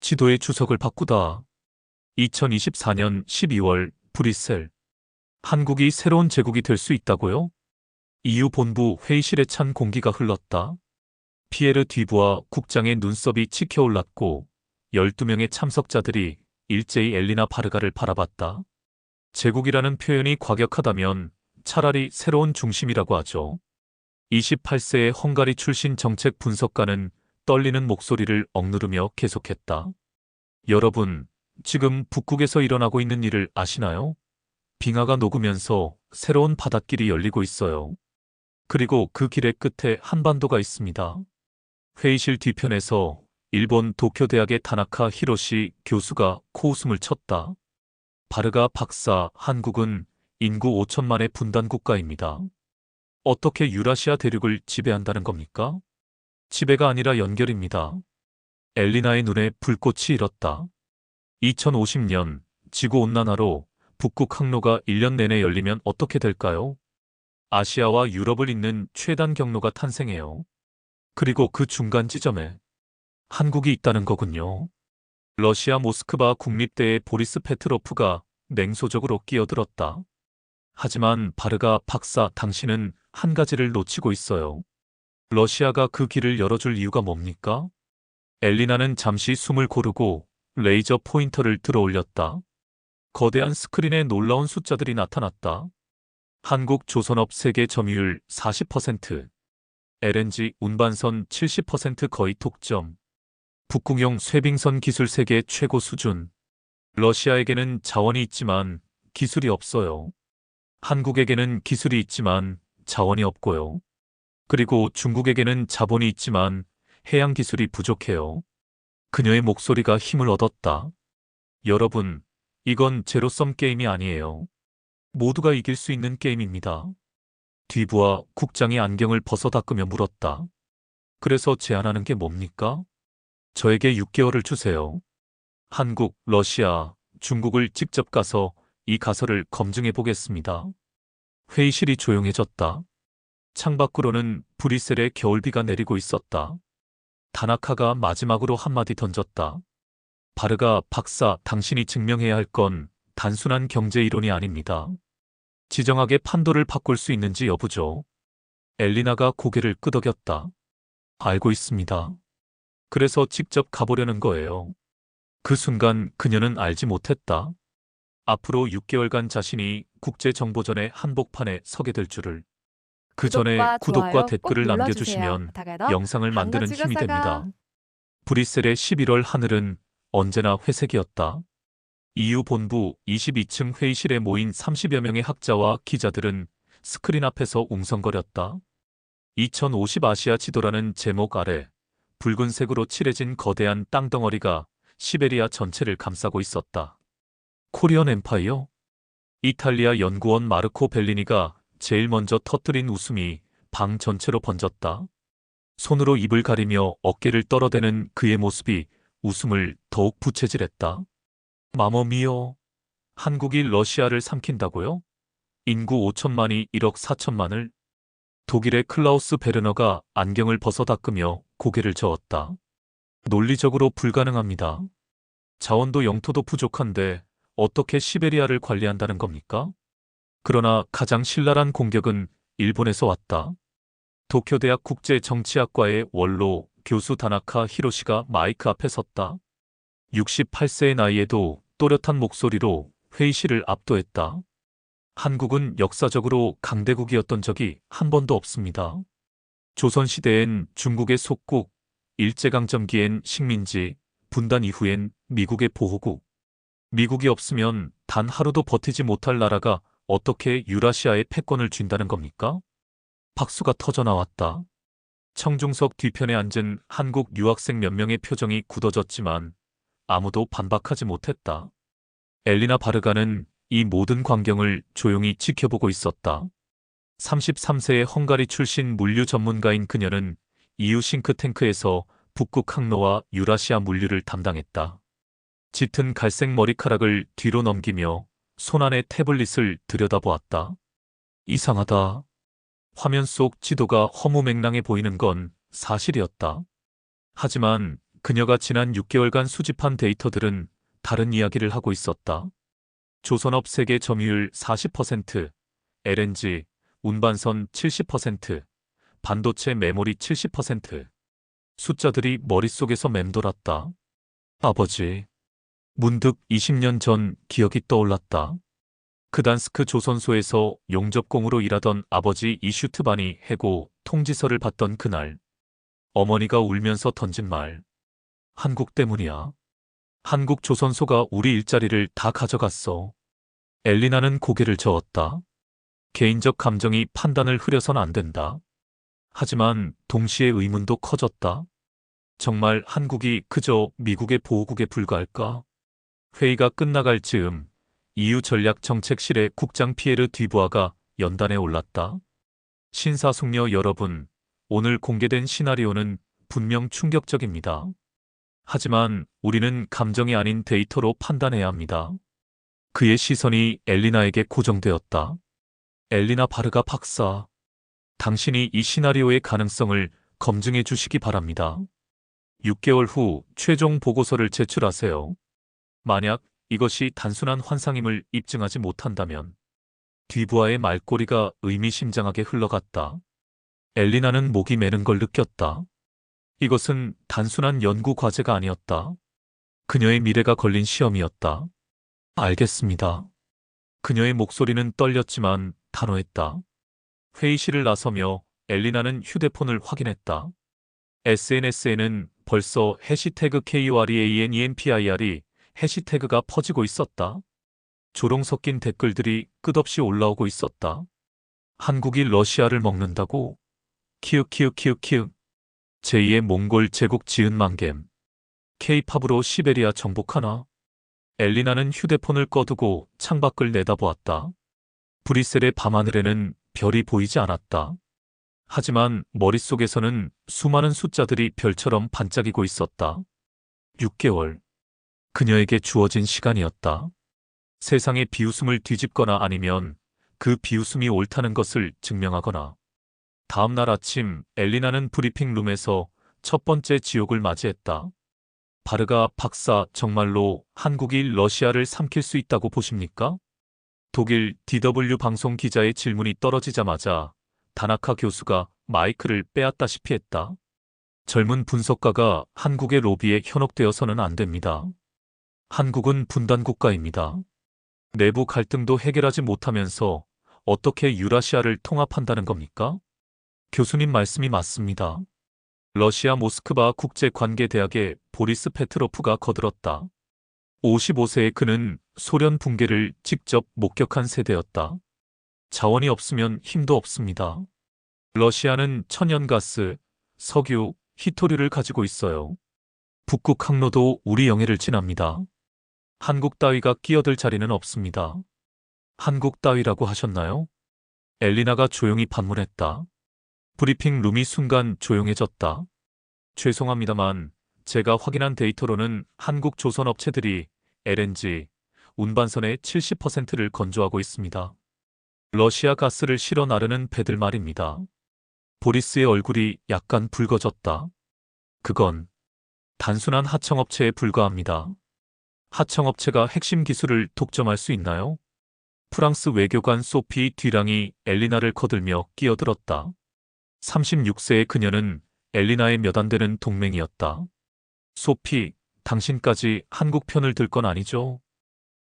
지도의 주석을 바꾸다. 2024년 12월 브뤼셀. 한국이 새로운 제국이 될 수 있다고요? EU 본부 회의실에 찬 공기가 흘렀다. 피에르 뒤부아 국장의 눈썹이 치켜올랐고 12명의 참석자들이 일제히 엘리나 바르가를 바라봤다. 제국이라는 표현이 과격하다면 차라리 새로운 중심이라고 하죠. 28세의 헝가리 출신 정책 분석가는 떨리는 목소리를 억누르며 계속했다. 여러분, 지금 북극에서 일어나고 있는 일을 아시나요? 빙하가 녹으면서 새로운 바닷길이 열리고 있어요. 그리고 그 길의 끝에 한반도가 있습니다. 회의실 뒤편에서 일본 도쿄대학의 타나카 히로시 교수가 코웃음을 쳤다. 바르가 박사, 한국은 인구 5천만의 분단 국가입니다. 어떻게 유라시아 대륙을 지배한다는 겁니까? 지배가 아니라 연결입니다. 엘리나의 눈에 불꽃이 일었다. 2050년 지구온난화로 북극 항로가 1년 내내 열리면 어떻게 될까요? 아시아와 유럽을 잇는 최단 경로가 탄생해요. 그리고 그 중간 지점에 한국이 있다는 거군요. 러시아 모스크바 국립대의 보리스 페트로프가 냉소적으로 끼어들었다. 하지만 바르가 박사, 당신은 한 가지를 놓치고 있어요. 러시아가 그 길을 열어줄 이유가 뭡니까? 엘리나는 잠시 숨을 고르고 레이저 포인터를 들어 올렸다. 거대한 스크린에 놀라운 숫자들이 나타났다. 한국 조선업 세계 점유율 40%, LNG 운반선 70% 거의 독점, 북극용 쇠빙선 기술 세계 최고 수준. 러시아에게는 자원이 있지만 기술이 없어요. 한국에게는 기술이 있지만 자원이 없고요. 그리고 중국에게는 자본이 있지만 해양 기술이 부족해요. 그녀의 목소리가 힘을 얻었다. 여러분, 이건 제로섬 게임이 아니에요. 모두가 이길 수 있는 게임입니다. 뒤부아 국장이 안경을 벗어 닦으며 물었다. 그래서 제안하는 게 뭡니까? 저에게 6개월을 주세요. 한국, 러시아, 중국을 직접 가서 이 가설을 검증해 보겠습니다. 회의실이 조용해졌다. 창밖으로는 브뤼셀의 겨울비가 내리고 있었다. 다나카가 마지막으로 한마디 던졌다. 바르가 박사, 당신이 증명해야 할 건 단순한 경제 이론이 아닙니다. 지정학의 판도를 바꿀 수 있는지 여부죠. 엘리나가 고개를 끄덕였다. 알고 있습니다. 그래서 직접 가보려는 거예요. 그 순간 그녀는 알지 못했다. 앞으로 6개월간 자신이 국제정보전의 한복판에 서게 될 줄을. 그 전에 구독과 구독과 좋아요 꼭 댓글을 눌러주세요. 남겨주시면 大家더 영상을 만드는 힘이 됩니다. 방어지가사가 브뤼셀의 11월 하늘은 언제나 회색이었다. EU 본부 22층 회의실에 모인 30여 명의 학자와 기자들은 스크린 앞에서 웅성거렸다. 2050 아시아 지도라는 제목 아래 붉은색으로 칠해진 거대한 땅덩어리가 시베리아 전체를 감싸고 있었다. 코리안 엠파이어? 이탈리아 연구원 마르코 벨리니가 제일 먼저 터뜨린 웃음이 방 전체로 번졌다. 손으로 입을 가리며 어깨를 떨어대는 그의 모습이 웃음을 더욱 부채질했다. 마머미요. 한국이 러시아를 삼킨다고요? 인구 5천만이 1억 4천만을? 독일의 클라우스 베르너가 안경을 벗어 닦으며 고개를 저었다. 논리적으로 불가능합니다. 자원도 영토도 부족한데 어떻게 시베리아를 관리한다는 겁니까? 그러나 가장 신랄한 공격은 일본에서 왔다. 도쿄대학 국제정치학과의 원로 교수 다나카 히로시가 마이크 앞에 섰다. 68세의 나이에도 또렷한 목소리로 회의실을 압도했다. 한국은 역사적으로 강대국이었던 적이 한 번도 없습니다. 조선시대엔 중국의 속국, 일제강점기엔 식민지, 분단 이후엔 미국의 보호국. 미국이 없으면 단 하루도 버티지 못할 나라가 어떻게 유라시아에 패권을 쥔다는 겁니까? 박수가 터져 나왔다. 청중석 뒤편에 앉은 한국 유학생 몇 명의 표정이 굳어졌지만 아무도 반박하지 못했다. 엘리나 바르가는 이 모든 광경을 조용히 지켜보고 있었다. 33세의 헝가리 출신 물류 전문가인 그녀는 EU 싱크탱크에서 북극 항로와 유라시아 물류를 담당했다. 짙은 갈색 머리카락을 뒤로 넘기며 손안의 태블릿을 들여다보았다. 이상하다. 화면 속 지도가 허무맹랑해 보이는 건 사실이었다. 하지만 그녀가 지난 6개월간 수집한 데이터들은 다른 이야기를 하고 있었다. 조선업 세계 점유율 40%, LNG, 운반선 70%, 반도체 메모리 70%. 숫자들이 머릿속에서 맴돌았다. 아버지. 문득 20년 전 기억이 떠올랐다. 그단스크 조선소에서 용접공으로 일하던 아버지 이슈트반이 해고 통지서를 받던 그날. 어머니가 울면서 던진 말. 한국 때문이야. 한국 조선소가 우리 일자리를 다 가져갔어. 엘리나는 고개를 저었다. 개인적 감정이 판단을 흐려선 안 된다. 하지만 동시에 의문도 커졌다. 정말 한국이 그저 미국의 보호국에 불과할까? 회의가 끝나갈 즈음 EU 전략정책실의 국장 피에르 뒤부아가 연단에 올랐다. 신사숙녀 여러분, 오늘 공개된 시나리오는 분명 충격적입니다. 하지만 우리는 감정이 아닌 데이터로 판단해야 합니다. 그의 시선이 엘리나에게 고정되었다. 엘리나 바르가 박사, 당신이 이 시나리오의 가능성을 검증해 주시기 바랍니다. 6개월 후 최종 보고서를 제출하세요. 만약 이것이 단순한 환상임을 입증하지 못한다면. 뒤부아의 말꼬리가 의미심장하게 흘러갔다. 엘리나는 목이 메는 걸 느꼈다. 이것은 단순한 연구 과제가 아니었다. 그녀의 미래가 걸린 시험이었다. 알겠습니다. 그녀의 목소리는 떨렸지만 단호했다. 회의실을 나서며 엘리나는 휴대폰을 확인했다. SNS에는 벌써 해시태그 KOREANEMPIR이 해시태그가 퍼지고 있었다. 조롱 섞인 댓글들이 끝없이 올라오고 있었다. 한국이 러시아를 먹는다고? 키읔키읔키읔키읔. 제2의 몽골 제국 지은 망겜. K-팝으로 시베리아 정복하나? 엘리나는 휴대폰을 꺼두고 창밖을 내다보았다. 브뤼셀의 밤하늘에는 별이 보이지 않았다. 하지만 머릿속에서는 수많은 숫자들이 별처럼 반짝이고 있었다. 6개월. 그녀에게 주어진 시간이었다. 세상의 비웃음을 뒤집거나 아니면 그 비웃음이 옳다는 것을 증명하거나. 다음 날 아침 엘리나는 브리핑룸에서 첫 번째 지옥을 맞이했다. 바르가 박사, 정말로 한국이 러시아를 삼킬 수 있다고 보십니까? 독일 DW 방송 기자의 질문이 떨어지자마자 다나카 교수가 마이크를 빼앗다시피 했다. 젊은 분석가가 한국의 로비에 현혹되어서는 안 됩니다. 한국은 분단 국가입니다. 내부 갈등도 해결하지 못하면서 어떻게 유라시아를 통합한다는 겁니까? 교수님 말씀이 맞습니다. 러시아 모스크바 국제관계대학의 보리스 페트로프가 거들었다. 55세의 그는 소련 붕괴를 직접 목격한 세대였다. 자원이 없으면 힘도 없습니다. 러시아는 천연가스, 석유, 히토류를 가지고 있어요. 북극 항로도 우리 영해를 지납니다. 한국 따위가 끼어들 자리는 없습니다. 한국 따위라고 하셨나요? 엘리나가 조용히 반문했다. 브리핑 룸이 순간 조용해졌다. 죄송합니다만 제가 확인한 데이터로는 한국 조선 업체들이 LNG, 운반선의 70%를 건조하고 있습니다. 러시아 가스를 실어 나르는 배들 말입니다. 보리스의 얼굴이 약간 붉어졌다. 그건 단순한 하청업체에 불과합니다. 하청업체가 핵심 기술을 독점할 수 있나요? 프랑스 외교관 소피 뒤랑이 엘리나를 거들며 끼어들었다. 36세의 그녀는 엘리나의 몇 안 되는 동맹이었다. 소피, 당신까지 한국 편을 들 건 아니죠?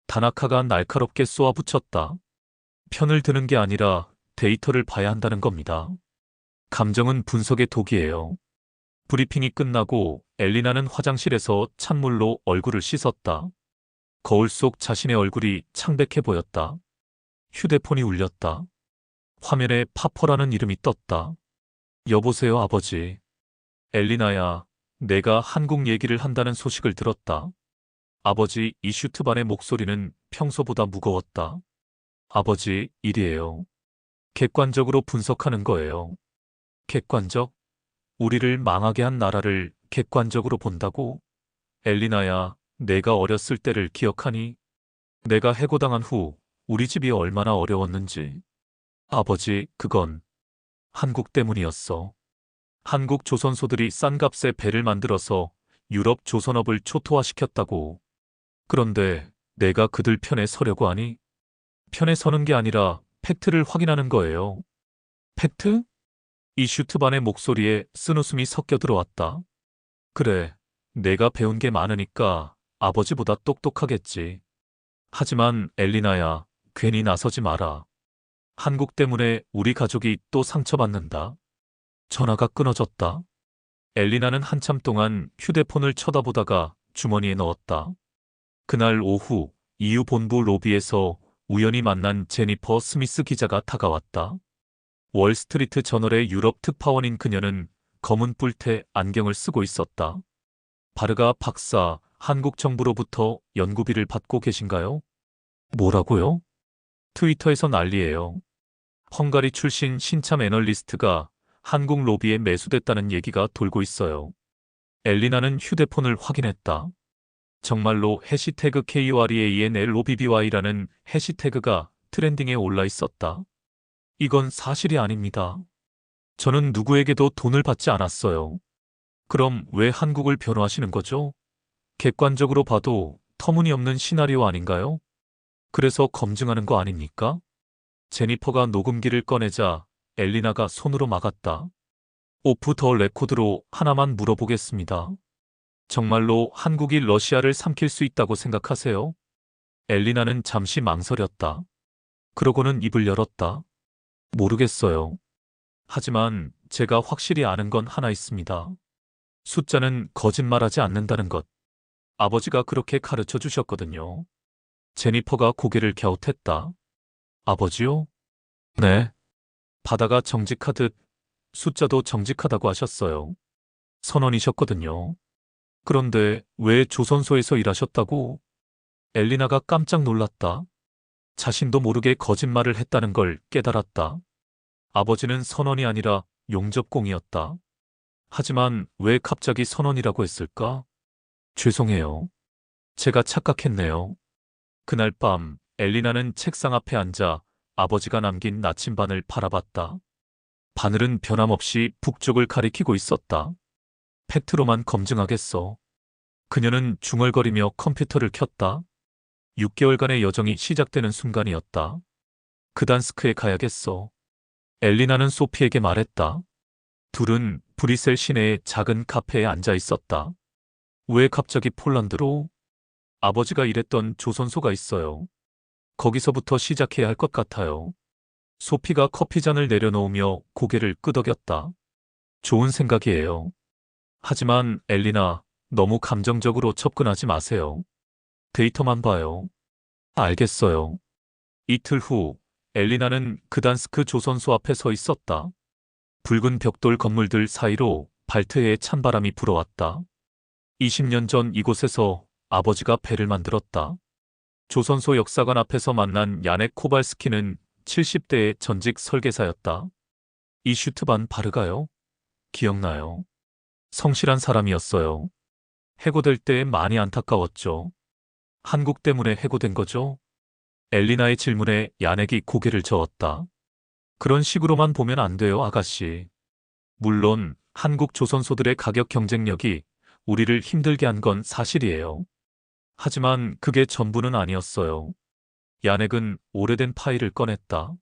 다나카가 날카롭게 쏘아붙였다. 편을 드는 게 아니라 데이터를 봐야 한다는 겁니다. 감정은 분석의 독이에요. 브리핑이 끝나고 엘리나는 화장실에서 찬물로 얼굴을 씻었다. 거울 속 자신의 얼굴이 창백해 보였다. 휴대폰이 울렸다. 화면에 파퍼라는 이름이 떴다. 여보세요, 아버지. 엘리나야, 내가 한국 얘기를 한다는 소식을 들었다. 아버지 이슈트반의 목소리는 평소보다 무거웠다. 아버지, 일이에요. 객관적으로 분석하는 거예요. 객관적? 우리를 망하게 한 나라를 객관적으로 본다고? 엘리나야, 내가 어렸을 때를 기억하니? 내가 해고당한 후 우리 집이 얼마나 어려웠는지. 아버지, 그건 한국 때문이었어. 한국 조선소들이 싼 값에 배를 만들어서 유럽 조선업을 초토화시켰다고. 그런데 내가 그들 편에 서려고 하니 편에 서는 게 아니라 팩트를 확인하는 거예요. 팩트? 이 슈트반의 목소리에 쓴웃음이 섞여 들어왔다. 그래, 내가 배운 게 많으니까 아버지보다 똑똑하겠지. 하지만 엘리나야, 괜히 나서지 마라. 한국 때문에 우리 가족이 또 상처받는다. 전화가 끊어졌다. 엘리나는 한참 동안 휴대폰을 쳐다보다가 주머니에 넣었다. 그날 오후 EU 본부 로비에서 우연히 만난 제니퍼 스미스 기자가 다가왔다. 월스트리트 저널의 유럽 특파원인 그녀는 검은 뿔테 안경을 쓰고 있었다. 바르가 박사, 한국 정부로부터 연구비를 받고 계신가요? 뭐라고요? 트위터에서 난리예요. 헝가리 출신 신참 애널리스트가 한국 로비에 매수됐다는 얘기가 돌고 있어요. 엘리나는 휴대폰을 확인했다. 정말로 해시태그 KUREANLOBBY라는 해시태그가 트렌딩에 올라 있었다. 이건 사실이 아닙니다. 저는 누구에게도 돈을 받지 않았어요. 그럼 왜 한국을 변호하시는 거죠? 객관적으로 봐도 터무니없는 시나리오 아닌가요? 그래서 검증하는 거 아닙니까? 제니퍼가 녹음기를 꺼내자 엘리나가 손으로 막았다. 오프 더 레코드로 하나만 물어보겠습니다. 정말로 한국이 러시아를 삼킬 수 있다고 생각하세요? 엘리나는 잠시 망설였다. 그러고는 입을 열었다. 모르겠어요. 하지만 제가 확실히 아는 건 하나 있습니다. 숫자는 거짓말하지 않는다는 것. 아버지가 그렇게 가르쳐 주셨거든요. 제니퍼가 고개를 갸웃했다. 아버지요? 네. 바다가 정직하듯 숫자도 정직하다고 하셨어요. 선원이셨거든요. 그런데 왜 조선소에서 일하셨다고? 엘리나가 깜짝 놀랐다. 자신도 모르게 거짓말을 했다는 걸 깨달았다. 아버지는 선원이 아니라 용접공이었다. 하지만 왜 갑자기 선원이라고 했을까? 죄송해요. 제가 착각했네요. 그날 밤 엘리나는 책상 앞에 앉아 아버지가 남긴 나침반을 바라봤다. 바늘은 변함없이 북쪽을 가리키고 있었다. 팩트로만 검증하겠어. 그녀는 중얼거리며 컴퓨터를 켰다. 6개월간의 여정이 시작되는 순간이었다. 그단스크에 가야겠어. 엘리나는 소피에게 말했다. 둘은 브뤼셀 시내의 작은 카페에 앉아 있었다. 왜 갑자기 폴란드로? 아버지가 일했던 조선소가 있어요. 거기서부터 시작해야 할 것 같아요. 소피가 커피잔을 내려놓으며 고개를 끄덕였다. 좋은 생각이에요. 하지만 엘리나, 너무 감정적으로 접근하지 마세요. 데이터만 봐요. 알겠어요. 이틀 후, 엘리나는 그단스크 조선소 앞에 서 있었다. 붉은 벽돌 건물들 사이로 발트해의 찬바람이 불어왔다. 20년 전 이곳에서 아버지가 배를 만들었다. 조선소 역사관 앞에서 만난 야넥 코발스키는 70대의 전직 설계사였다. 이 슈트반 바르가요? 기억나요. 성실한 사람이었어요. 해고될 때 많이 안타까웠죠. 한국 때문에 해고된 거죠? 엘리나의 질문에 야넥이 고개를 저었다. 그런 식으로만 보면 안 돼요, 아가씨. 물론 한국 조선소들의 가격 경쟁력이 우리를 힘들게 한 건 사실이에요. 하지만 그게 전부는 아니었어요. 야넥은 오래된 파일을 꺼냈다.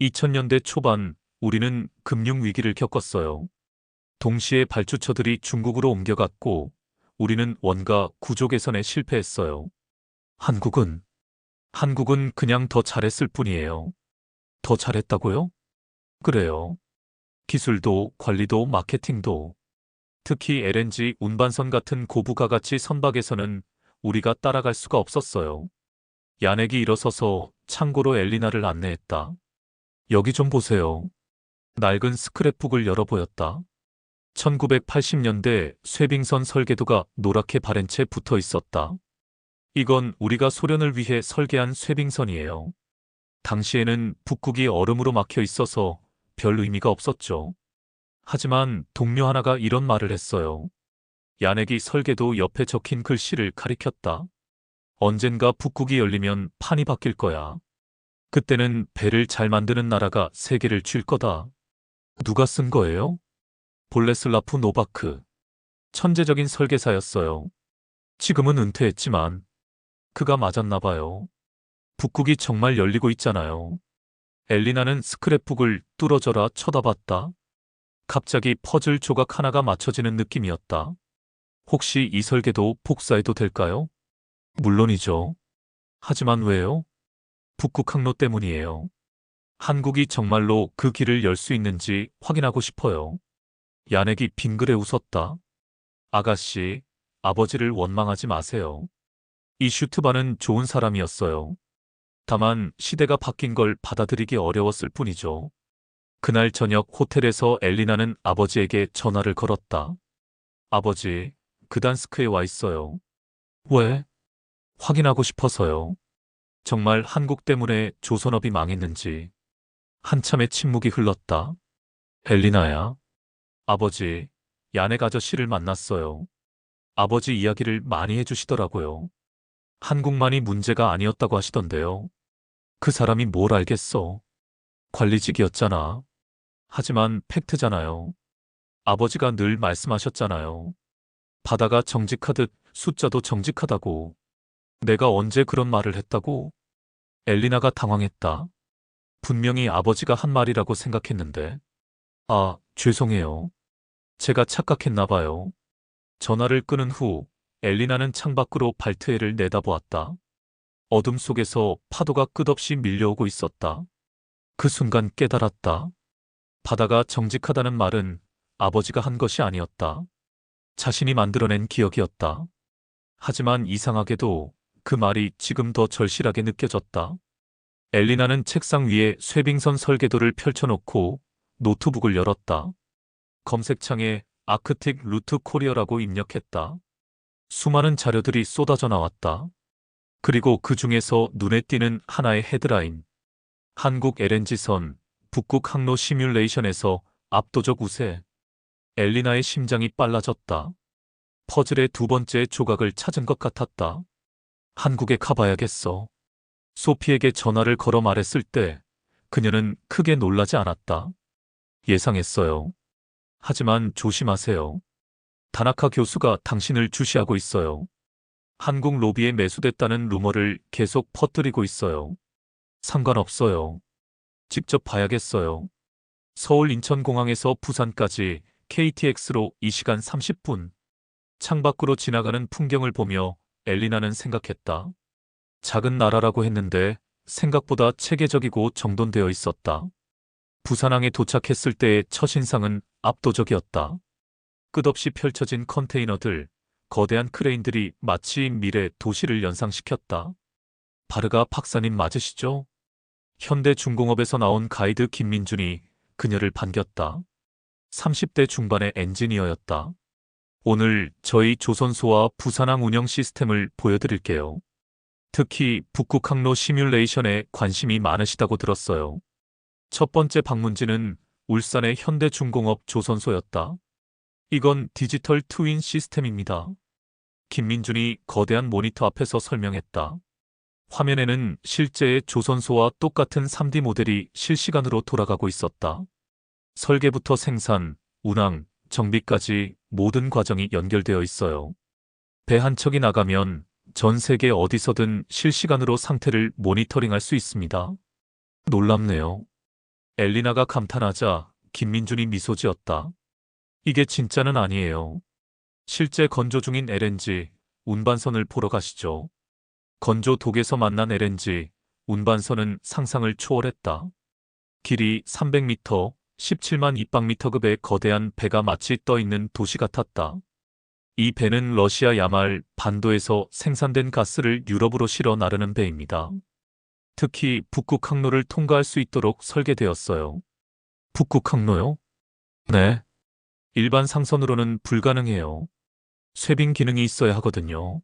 2000년대 초반 우리는 금융위기를 겪었어요. 동시에 발주처들이 중국으로 옮겨갔고 우리는 원가 구조 개선에 실패했어요. 한국은 그냥 더 잘했을 뿐이에요. 더 잘했다고요? 그래요. 기술도 관리도 마케팅도. 특히 LNG 운반선 같은 고부가가치 선박에서는 우리가 따라갈 수가 없었어요. 야넥이 일어서서 창고로 엘리나를 안내했다. 여기 좀 보세요. 낡은 스크랩북을 열어 보였다. 1980년대 쇠빙선 설계도가 노랗게 바랜 채 붙어 있었다. 이건 우리가 소련을 위해 설계한 쇠빙선이에요. 당시에는 북극이 얼음으로 막혀 있어서 별 의미가 없었죠. 하지만 동료 하나가 이런 말을 했어요. 야넥이 설계도 옆에 적힌 글씨를 가리켰다. 언젠가 북극이 열리면 판이 바뀔 거야. 그때는 배를 잘 만드는 나라가 세계를 쥘 거다. 누가 쓴 거예요? 볼레슬라프 노바크. 천재적인 설계사였어요. 지금은 은퇴했지만 그가 맞았나 봐요. 북극이 정말 열리고 있잖아요. 엘리나는 스크랩북을 뚫어져라 쳐다봤다. 갑자기 퍼즐 조각 하나가 맞춰지는 느낌이었다. 혹시 이 설계도 복사해도 될까요? 물론이죠. 하지만 왜요? 북극 항로 때문이에요. 한국이 정말로 그 길을 열 수 있는지 확인하고 싶어요. 야넥이 빙그레 웃었다. 아가씨, 아버지를 원망하지 마세요. 이 슈트바는 좋은 사람이었어요. 다만 시대가 바뀐 걸 받아들이기 어려웠을 뿐이죠. 그날 저녁 호텔에서 엘리나는 아버지에게 전화를 걸었다. 아버지, 그단스크에 와 있어요. 왜? 확인하고 싶어서요. 정말 한국 때문에 조선업이 망했는지. 한참의 침묵이 흘렀다. 엘리나야. 아버지, 야넥 아저씨를 만났어요. 아버지 이야기를 많이 해주시더라고요. 한국만이 문제가 아니었다고 하시던데요. 그 사람이 뭘 알겠어. 관리직이었잖아. 하지만 팩트잖아요. 아버지가 늘 말씀하셨잖아요. 바다가 정직하듯 숫자도 정직하다고. 내가 언제 그런 말을 했다고? 엘리나가 당황했다. 분명히 아버지가 한 말이라고 생각했는데. 아, 죄송해요. 제가 착각했나 봐요. 전화를 끊은 후 엘리나는 창밖으로 발트해를 내다보았다. 어둠 속에서 파도가 끝없이 밀려오고 있었다. 그 순간 깨달았다. 바다가 정직하다는 말은 아버지가 한 것이 아니었다. 자신이 만들어낸 기억이었다. 하지만 이상하게도 그 말이 지금 더 절실하게 느껴졌다. 엘리나는 책상 위에 쇠빙선 설계도를 펼쳐놓고 노트북을 열었다. 검색창에 아크틱 루트 코리어라고 입력했다. 수많은 자료들이 쏟아져 나왔다. 그리고 그 중에서 눈에 띄는 하나의 헤드라인. 한국 LNG선 북극 항로 시뮬레이션에서 압도적 우세. 엘리나의 심장이 빨라졌다. 퍼즐의 두 번째 조각을 찾은 것 같았다. 한국에 가봐야겠어. 소피에게 전화를 걸어 말했을 때 그녀는 크게 놀라지 않았다. 예상했어요. 하지만 조심하세요. 다나카 교수가 당신을 주시하고 있어요. 한국 로비에 매수됐다는 루머를 계속 퍼뜨리고 있어요. 상관없어요. 직접 봐야겠어요. 서울 인천공항에서 부산까지 KTX로 2시간 30분. 창밖으로 지나가는 풍경을 보며 엘리나는 생각했다. 작은 나라라고 했는데 생각보다 체계적이고 정돈되어 있었다. 부산항에 도착했을 때의 첫인상은 압도적이었다. 끝없이 펼쳐진 컨테이너들, 거대한 크레인들이 마치 미래 도시를 연상시켰다. 바르가 박사님 맞으시죠? 현대중공업에서 나온 가이드 김민준이 그녀를 반겼다. 30대 중반의 엔지니어였다. 오늘 저희 조선소와 부산항 운영 시스템을 보여드릴게요. 특히 북극 항로 시뮬레이션에 관심이 많으시다고 들었어요. 첫 번째 방문지는 울산의 현대중공업 조선소였다. 이건 디지털 트윈 시스템입니다. 김민준이 거대한 모니터 앞에서 설명했다. 화면에는 실제의 조선소와 똑같은 3D 모델이 실시간으로 돌아가고 있었다. 설계부터 생산, 운항, 정비까지 모든 과정이 연결되어 있어요. 배 한 척이 나가면 전 세계 어디서든 실시간으로 상태를 모니터링할 수 있습니다. 놀랍네요. 엘리나가 감탄하자 김민준이 미소 지었다. 이게 진짜는 아니에요. 실제 건조 중인 LNG, 운반선을 보러 가시죠. 건조 독에서 만난 LNG, 운반선은 상상을 초월했다. 길이 300m, 17만 입방미터급의 거대한 배가 마치 떠있는 도시 같았다. 이 배는 러시아 야말 반도에서 생산된 가스를 유럽으로 실어 나르는 배입니다. 특히 북극 항로를 통과할 수 있도록 설계되었어요. 북극 항로요? 네. 일반 상선으로는 불가능해요. 쇄빙 기능이 있어야 하거든요.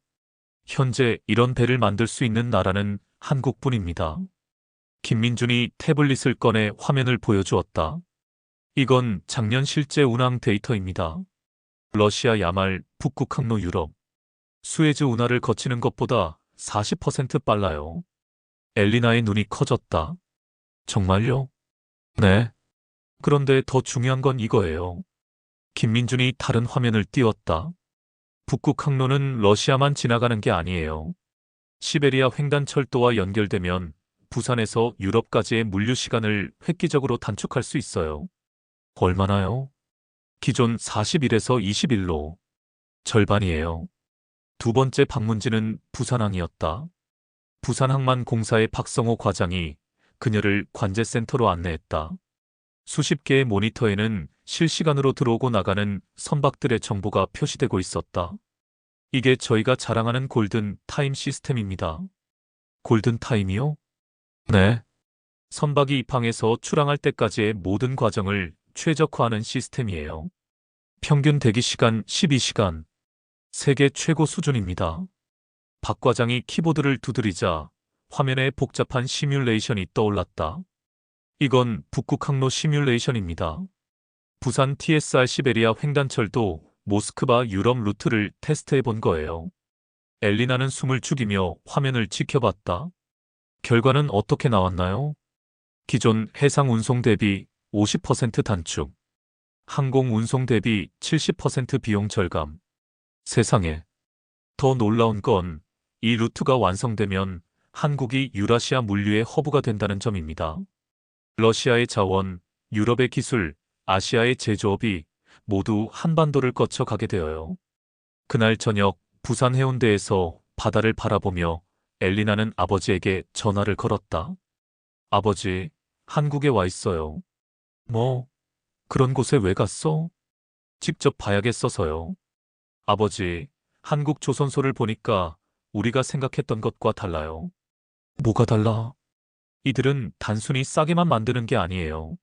현재 이런 배를 만들 수 있는 나라는 한국뿐입니다. 김민준이 태블릿을 꺼내 화면을 보여주었다. 이건 작년 실제 운항 데이터입니다. 러시아 야말 북극 항로 유럽. 수에즈 운하를 거치는 것보다 40% 빨라요. 엘리나의 눈이 커졌다. 정말요? 네. 그런데 더 중요한 건 이거예요. 김민준이 다른 화면을 띄웠다. 북극 항로는 러시아만 지나가는 게 아니에요. 시베리아 횡단철도와 연결되면 부산에서 유럽까지의 물류 시간을 획기적으로 단축할 수 있어요. 얼마나요? 기존 40일에서 20일로 절반이에요. 두 번째 방문지는 부산항이었다. 부산항만공사의 박성호 과장이 그녀를 관제센터로 안내했다. 수십 개의 모니터에는 실시간으로 들어오고 나가는 선박들의 정보가 표시되고 있었다. 이게 저희가 자랑하는 골든 타임 시스템입니다. 골든 타임이요? 네. 선박이 입항해서 출항할 때까지의 모든 과정을 최적화하는 시스템이에요. 평균 대기 시간 12시간. 세계 최고 수준입니다. 박 과장이 키보드를 두드리자 화면에 복잡한 시뮬레이션이 떠올랐다. 이건 북극 항로 시뮬레이션입니다. 부산 TSR 시베리아 횡단철도 모스크바 유럽 루트를 테스트해 본 거예요. 엘리나는 숨을 죽이며 화면을 지켜봤다. 결과는 어떻게 나왔나요? 기존 해상 운송 대비 50% 단축, 항공 운송 대비 70% 비용 절감. 세상에. 더 놀라운 건 이 루트가 완성되면 한국이 유라시아 물류의 허브가 된다는 점입니다. 러시아의 자원, 유럽의 기술, 아시아의 제조업이 모두 한반도를 거쳐 가게 되어요. 그날 저녁 부산 해운대에서 바다를 바라보며 엘리나는 아버지에게 전화를 걸었다. 아버지, 한국에 와 있어요. 뭐, 그런 곳에 왜 갔어? 직접 봐야겠어서요. 아버지, 한국 조선소를 보니까 우리가 생각했던 것과 달라요. 뭐가 달라? 이들은 단순히 싸게만 만드는 게 아니에요.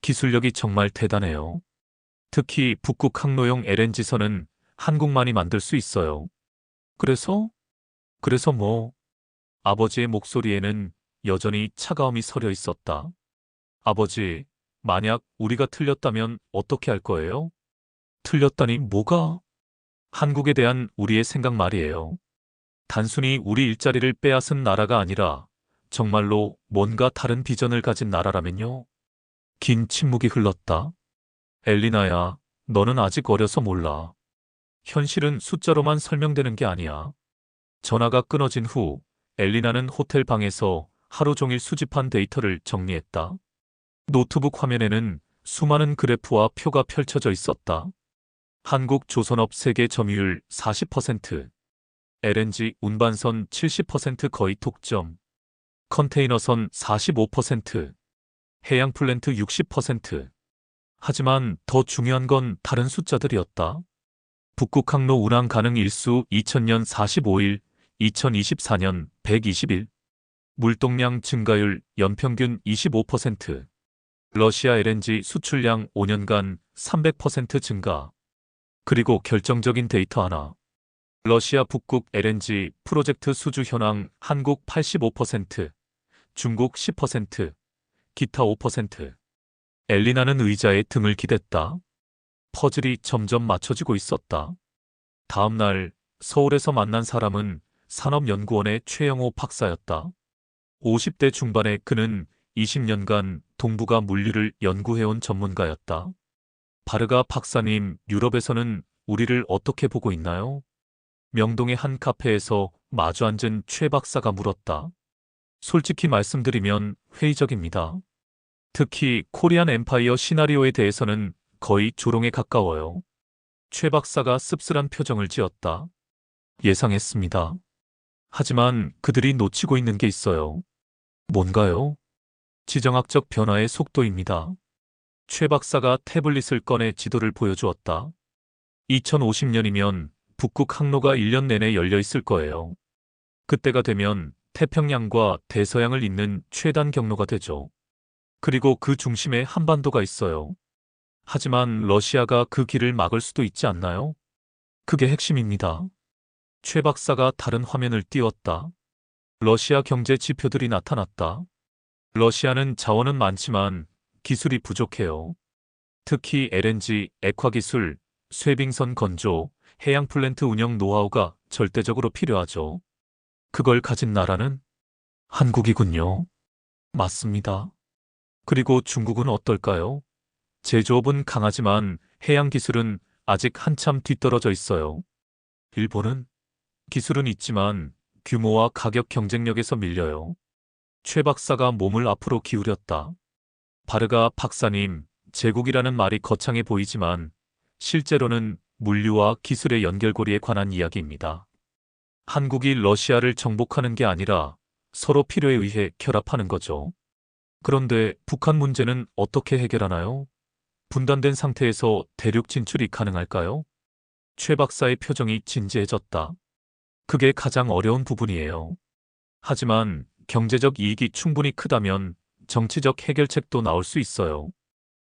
기술력이 정말 대단해요. 특히 북극 항로용 LNG선은 한국만이 만들 수 있어요. 그래서? 그래서 뭐? 아버지의 목소리에는 여전히 차가움이 서려 있었다. 아버지, 만약 우리가 틀렸다면 어떻게 할 거예요? 틀렸다니 뭐가? 한국에 대한 우리의 생각 말이에요. 단순히 우리 일자리를 빼앗은 나라가 아니라 정말로 뭔가 다른 비전을 가진 나라라면요. 긴 침묵이 흘렀다. 엘리나야, 너는 아직 어려서 몰라. 현실은 숫자로만 설명되는 게 아니야. 전화가 끊어진 후 엘리나는 호텔 방에서 하루 종일 수집한 데이터를 정리했다. 노트북 화면에는 수많은 그래프와 표가 펼쳐져 있었다. 한국 조선업 세계 점유율 40%, LNG 운반선 70% 거의 독점, 컨테이너선 45%, 해양 플랜트 60%. 하지만 더 중요한 건 다른 숫자들이었다. 북극 항로 운항 가능 일수 2000년 45일, 2024년 120일. 물동량 증가율 연평균 25%. 러시아 LNG 수출량 5년간 300% 증가. 그리고 결정적인 데이터 하나. 러시아 북극 LNG 프로젝트 수주 현황 한국 85%, 중국 10%, 기타 5%. 엘리나는 의자에 등을 기댔다. 퍼즐이 점점 맞춰지고 있었다. 다음 날 서울에서 만난 사람은 산업연구원의 최영호 박사였다. 50대 중반의 그는 20년간 동북아 물류를 연구해온 전문가였다. 바르가 박사님, 유럽에서는 우리를 어떻게 보고 있나요? 명동의 한 카페에서 마주 앉은 최 박사가 물었다. 솔직히 말씀드리면 회의적입니다. 특히 코리안 엠파이어 시나리오에 대해서는 거의 조롱에 가까워요. 최 박사가 씁쓸한 표정을 지었다. 예상했습니다. 하지만 그들이 놓치고 있는 게 있어요. 뭔가요? 지정학적 변화의 속도입니다. 최 박사가 태블릿을 꺼내 지도를 보여주었다. 2050년이면 북극 항로가 1년 내내 열려 있을 거예요. 그때가 되면 태평양과 대서양을 잇는 최단 경로가 되죠. 그리고 그 중심에 한반도가 있어요. 하지만 러시아가 그 길을 막을 수도 있지 않나요? 그게 핵심입니다. 최 박사가 다른 화면을 띄웠다. 러시아 경제 지표들이 나타났다. 러시아는 자원은 많지만 기술이 부족해요. 특히 LNG, 액화 기술, 쇠빙선 건조, 해양 플랜트 운영 노하우가 절대적으로 필요하죠. 그걸 가진 나라는 한국이군요. 맞습니다. 그리고 중국은 어떨까요? 제조업은 강하지만 해양 기술은 아직 한참 뒤떨어져 있어요. 일본은 기술은 있지만 규모와 가격 경쟁력에서 밀려요. 최 박사가 몸을 앞으로 기울였다. 바르가 박사님, 제국이라는 말이 거창해 보이지만 실제로는 물류와 기술의 연결고리에 관한 이야기입니다. 한국이 러시아를 정복하는 게 아니라 서로 필요에 의해 결합하는 거죠. 그런데 북한 문제는 어떻게 해결하나요? 분단된 상태에서 대륙 진출이 가능할까요? 최 박사의 표정이 진지해졌다. 그게 가장 어려운 부분이에요. 하지만 경제적 이익이 충분히 크다면 정치적 해결책도 나올 수 있어요.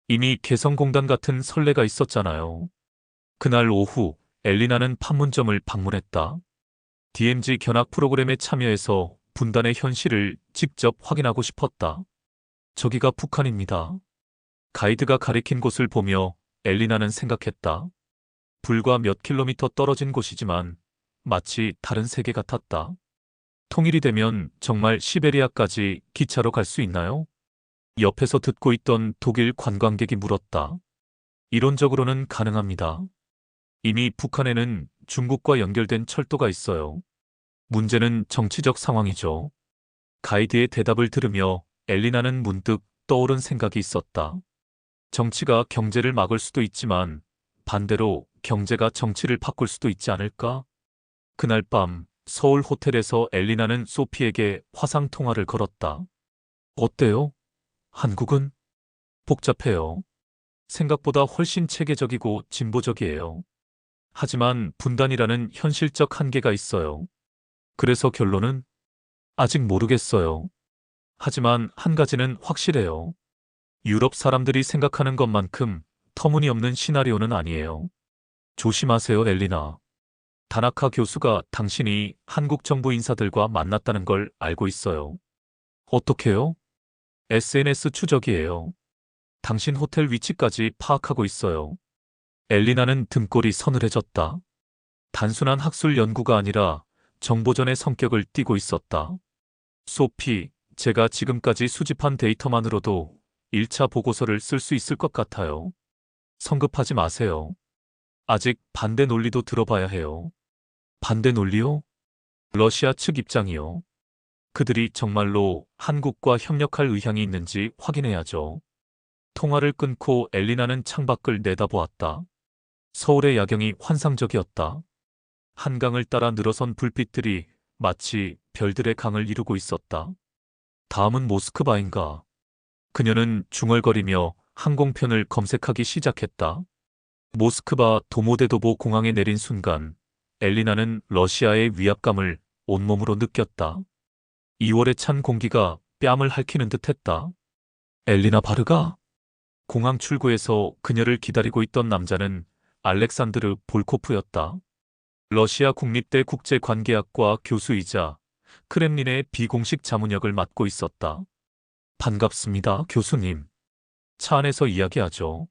이미 개성공단 같은 선례가 있었잖아요. 그날 오후 엘리나는 판문점을 방문했다. DMZ 견학 프로그램에 참여해서 분단의 현실을 직접 확인하고 싶었다. 저기가 북한입니다. 가이드가 가리킨 곳을 보며 엘리나는 생각했다. 불과 몇 킬로미터 떨어진 곳이지만 마치 다른 세계 같았다. 통일이 되면 정말 시베리아까지 기차로 갈 수 있나요? 옆에서 듣고 있던 독일 관광객이 물었다. 이론적으로는 가능합니다. 이미 북한에는 중국과 연결된 철도가 있어요. 문제는 정치적 상황이죠. 가이드의 대답을 들으며 엘리나는 문득 떠오른 생각이 있었다. 정치가 경제를 막을 수도 있지만 반대로 경제가 정치를 바꿀 수도 있지 않을까? 그날 밤 서울 호텔에서 엘리나는 소피에게 화상 통화를 걸었다. 어때요? 한국은? 복잡해요. 생각보다 훨씬 체계적이고 진보적이에요. 하지만 분단이라는 현실적 한계가 있어요. 그래서 결론은? 아직 모르겠어요. 하지만 한 가지는 확실해요. 유럽 사람들이 생각하는 것만큼 터무니없는 시나리오는 아니에요. 조심하세요, 엘리나. 다나카 교수가 당신이 한국 정부 인사들과 만났다는 걸 알고 있어요. 어떻게요? SNS 추적이에요. 당신 호텔 위치까지 파악하고 있어요. 엘리나는 등골이 서늘해졌다. 단순한 학술 연구가 아니라 정보전의 성격을 띠고 있었다. 소피, 제가 지금까지 수집한 데이터만으로도 1차 보고서를 쓸 수 있을 것 같아요. 성급하지 마세요. 아직 반대 논리도 들어봐야 해요. 반대 논리요? 러시아 측 입장이요. 그들이 정말로 한국과 협력할 의향이 있는지 확인해야죠. 통화를 끊고 엘리나는 창밖을 내다보았다. 서울의 야경이 환상적이었다. 한강을 따라 늘어선 불빛들이 마치 별들의 강을 이루고 있었다. 다음은 모스크바인가? 그녀는 중얼거리며 항공편을 검색하기 시작했다. 모스크바 도모데도보 공항에 내린 순간 엘리나는 러시아의 위압감을 온몸으로 느꼈다. 2월에 찬 공기가 뺨을 핥히는 듯했다. 엘리나 바르가? 공항 출구에서 그녀를 기다리고 있던 남자는 알렉산드르 볼코프였다. 러시아 국립대 국제관계학과 교수이자 크렘린의 비공식 자문역을 맡고 있었다. 반갑습니다, 교수님. 차 안에서 이야기하죠.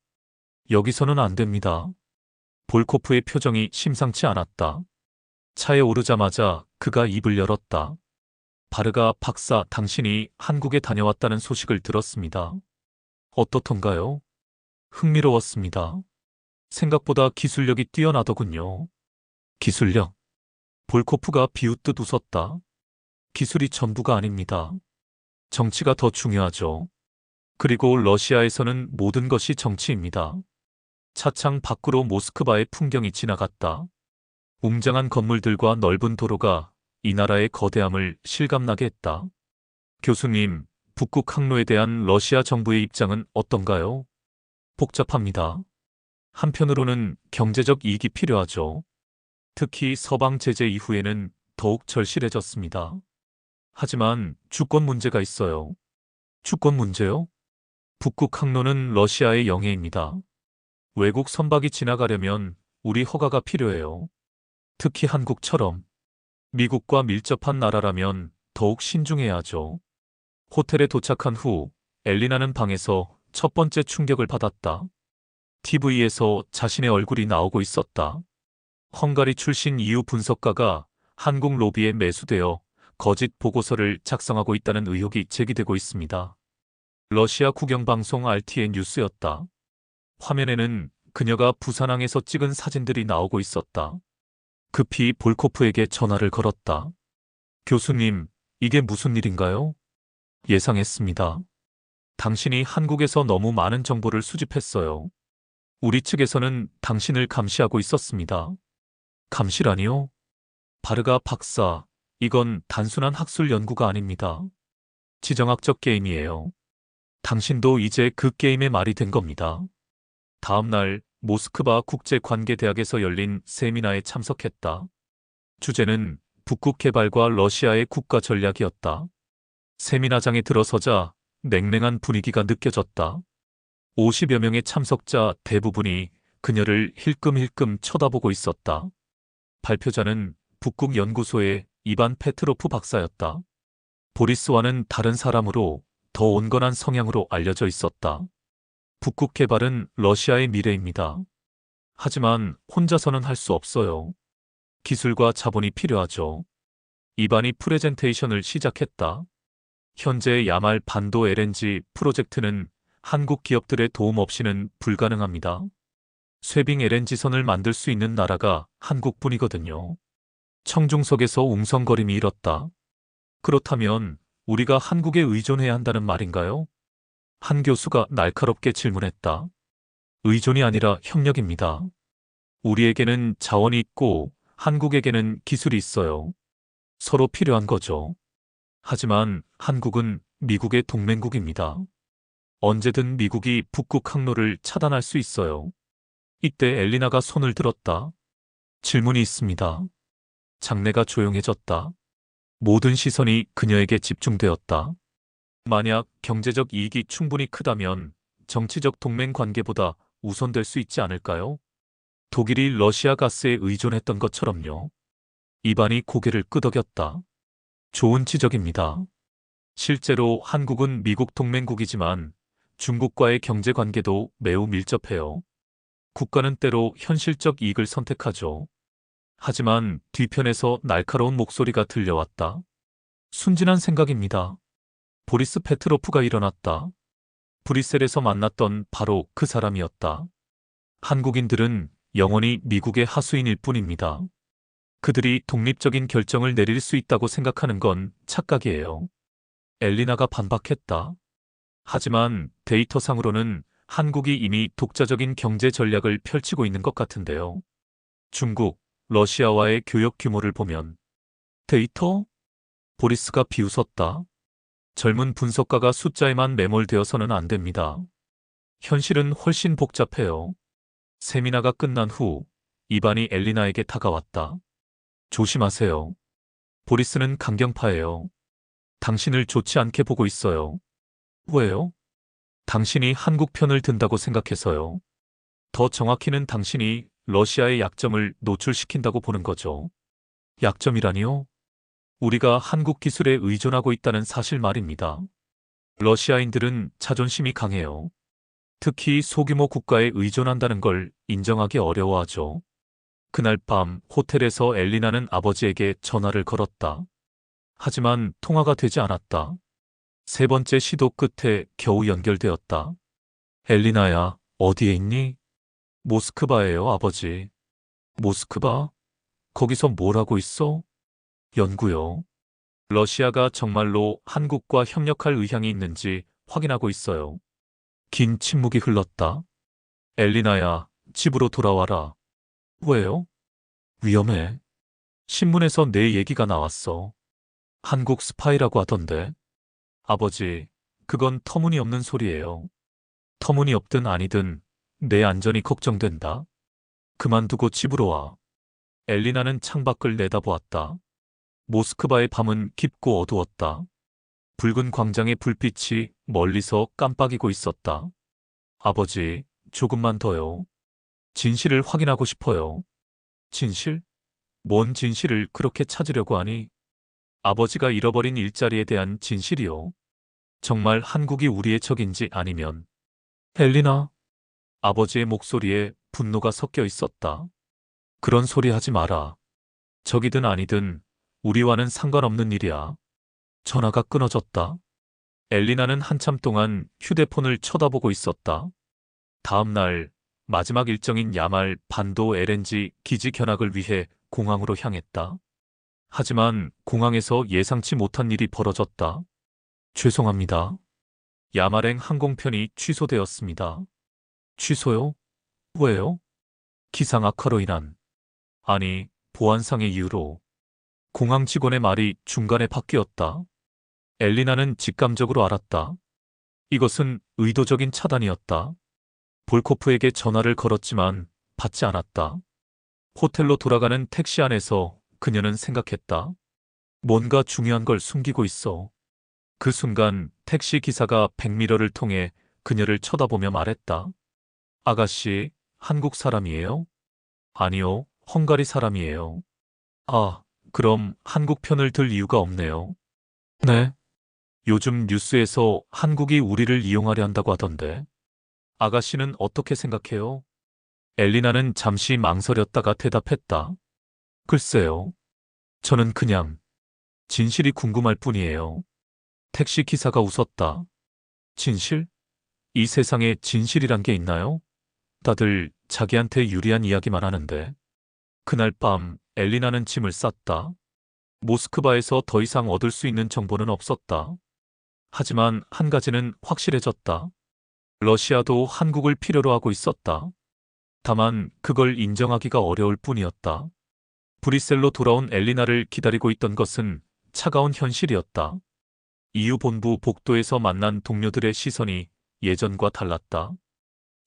여기서는 안 됩니다. 볼코프의 표정이 심상치 않았다. 차에 오르자마자 그가 입을 열었다. 바르가 박사, 당신이 한국에 다녀왔다는 소식을 들었습니다. 어떻던가요? 흥미로웠습니다. 생각보다 기술력이 뛰어나더군요. 기술력? 볼코프가 비웃듯 웃었다. 기술이 전부가 아닙니다. 정치가 더 중요하죠. 그리고 러시아에서는 모든 것이 정치입니다. 차창 밖으로 모스크바의 풍경이 지나갔다. 웅장한 건물들과 넓은 도로가 이 나라의 거대함을 실감나게 했다. 교수님, 북극 항로에 대한 러시아 정부의 입장은 어떤가요? 복잡합니다. 한편으로는 경제적 이익이 필요하죠. 특히 서방 제재 이후에는 더욱 절실해졌습니다. 하지만 주권 문제가 있어요. 주권 문제요? 북극 항로는 러시아의 영해입니다. 외국 선박이 지나가려면 우리 허가가 필요해요. 특히 한국처럼 미국과 밀접한 나라라면 더욱 신중해야 하죠. 호텔에 도착한 후 엘리나는 방에서 첫 번째 충격을 받았다. TV에서 자신의 얼굴이 나오고 있었다. 헝가리 출신 EU 분석가가 한국 로비에 매수되어 거짓 보고서를 작성하고 있다는 의혹이 제기되고 있습니다. 러시아 국영방송 RT의 뉴스였다. 화면에는 그녀가 부산항에서 찍은 사진들이 나오고 있었다. 급히 볼코프에게 전화를 걸었다. 교수님, 이게 무슨 일인가요? 예상했습니다. 당신이 한국에서 너무 많은 정보를 수집했어요. 우리 측에서는 당신을 감시하고 있었습니다. 감시라니요? 바르가 박사, 이건 단순한 학술 연구가 아닙니다. 지정학적 게임이에요. 당신도 이제 그 게임의 말이 된 겁니다. 다음 날 모스크바 국제관계대학에서 열린 세미나에 참석했다. 주제는 북극 개발과 러시아의 국가 전략이었다. 세미나장에 들어서자 냉랭한 분위기가 느껴졌다. 50여 명의 참석자 대부분이 그녀를 힐끔힐끔 쳐다보고 있었다. 발표자는 북극연구소의 이반 페트로프 박사였다. 보리스와는 다른 사람으로 더 온건한 성향으로 알려져 있었다. 북극 개발은 러시아의 미래입니다. 하지만 혼자서는 할 수 없어요. 기술과 자본이 필요하죠. 이반이 프레젠테이션을 시작했다. 현재 야말 반도 LNG 프로젝트는 한국 기업들의 도움 없이는 불가능합니다. 쇠빙 LNG선을 만들 수 있는 나라가 한국뿐이거든요. 청중석에서 웅성거림이 일었다. 그렇다면 우리가 한국에 의존해야 한다는 말인가요? 한 교수가 날카롭게 질문했다. 의존이 아니라 협력입니다. 우리에게는 자원이 있고 한국에게는 기술이 있어요. 서로 필요한 거죠. 하지만 한국은 미국의 동맹국입니다. 언제든 미국이 북극 항로를 차단할 수 있어요. 이때 엘리나가 손을 들었다. 질문이 있습니다. 장내가 조용해졌다. 모든 시선이 그녀에게 집중되었다. 만약 경제적 이익이 충분히 크다면 정치적 동맹 관계보다 우선될 수 있지 않을까요? 독일이 러시아 가스에 의존했던 것처럼요. 이반이 고개를 끄덕였다. 좋은 지적입니다. 실제로 한국은 미국 동맹국이지만 중국과의 경제 관계도 매우 밀접해요. 국가는 때로 현실적 이익을 선택하죠. 하지만 뒤편에서 날카로운 목소리가 들려왔다. 순진한 생각입니다. 보리스 페트로프가 일어났다. 브뤼셀에서 만났던 바로 그 사람이었다. 한국인들은 영원히 미국의 하수인일 뿐입니다. 그들이 독립적인 결정을 내릴 수 있다고 생각하는 건 착각이에요. 엘리나가 반박했다. 하지만 데이터상으로는 한국이 이미 독자적인 경제 전략을 펼치고 있는 것 같은데요. 중국, 러시아와의 교역 규모를 보면 데이터? 보리스가 비웃었다. 젊은 분석가가 숫자에만 매몰되어서는 안 됩니다. 현실은 훨씬 복잡해요. 세미나가 끝난 후 이반이 엘리나에게 다가왔다. 조심하세요. 보리스는 강경파예요. 당신을 좋지 않게 보고 있어요. 왜요? 당신이 한국 편을 든다고 생각해서요. 더 정확히는 당신이 러시아의 약점을 노출시킨다고 보는 거죠. 약점이라니요? 우리가 한국 기술에 의존하고 있다는 사실 말입니다. 러시아인들은 자존심이 강해요. 특히 소규모 국가에 의존한다는 걸 인정하기 어려워하죠. 그날 밤 호텔에서 엘리나는 아버지에게 전화를 걸었다. 하지만 통화가 되지 않았다. 세 번째 시도 끝에 겨우 연결되었다. 엘리나야, 어디에 있니? 모스크바예요, 아버지. 모스크바? 거기서 뭘 하고 있어? 연구요. 러시아가 정말로 한국과 협력할 의향이 있는지 확인하고 있어요. 긴 침묵이 흘렀다. 엘리나야, 집으로 돌아와라. 왜요? 위험해. 신문에서 내 얘기가 나왔어. 한국 스파이라고 하던데. 아버지, 그건 터무니없는 소리예요. 터무니없든 아니든 내 안전이 걱정된다. 그만두고 집으로 와. 엘리나는 창밖을 내다보았다. 모스크바의 밤은 깊고 어두웠다. 붉은 광장의 불빛이 멀리서 깜빡이고 있었다. 아버지, 조금만 더요. 진실을 확인하고 싶어요. 진실? 뭔 진실을 그렇게 찾으려고 하니? 아버지가 잃어버린 일자리에 대한 진실이요. 정말 한국이 우리의 적인지 아니면. 엘리나? 아버지의 목소리에 분노가 섞여 있었다. 그런 소리 하지 마라. 적이든 아니든 우리와는 상관없는 일이야. 전화가 끊어졌다. 엘리나는 한참 동안 휴대폰을 쳐다보고 있었다. 다음 날 마지막 일정인 야말 반도 LNG 기지 견학을 위해 공항으로 향했다. 하지만 공항에서 예상치 못한 일이 벌어졌다. 죄송합니다. 야말행 항공편이 취소되었습니다. 취소요? 왜요? 기상 악화로 인한. 아니, 보안상의 이유로. 공항 직원의 말이 중간에 바뀌었다. 엘리나는 직감적으로 알았다. 이것은 의도적인 차단이었다. 볼코프에게 전화를 걸었지만 받지 않았다. 호텔로 돌아가는 택시 안에서 그녀는 생각했다. 뭔가 중요한 걸 숨기고 있어. 그 순간 택시 기사가 백미러를 통해 그녀를 쳐다보며 말했다. 아가씨, 한국 사람이에요? 아니요, 헝가리 사람이에요. 아, 그럼 한국 편을 들 이유가 없네요. 네. 요즘 뉴스에서 한국이 우리를 이용하려 한다고 하던데. 아가씨는 어떻게 생각해요? 엘리나는 잠시 망설였다가 대답했다. 글쎄요. 저는 그냥 진실이 궁금할 뿐이에요. 택시 기사가 웃었다. 진실? 이 세상에 진실이란 게 있나요? 다들 자기한테 유리한 이야기만 하는데. 그날 밤 엘리나는 짐을 쌌다. 모스크바에서 더 이상 얻을 수 있는 정보는 없었다. 하지만 한 가지는 확실해졌다. 러시아도 한국을 필요로 하고 있었다. 다만 그걸 인정하기가 어려울 뿐이었다. 브뤼셀로 돌아온 엘리나를 기다리고 있던 것은 차가운 현실이었다. EU 본부 복도에서 만난 동료들의 시선이 예전과 달랐다.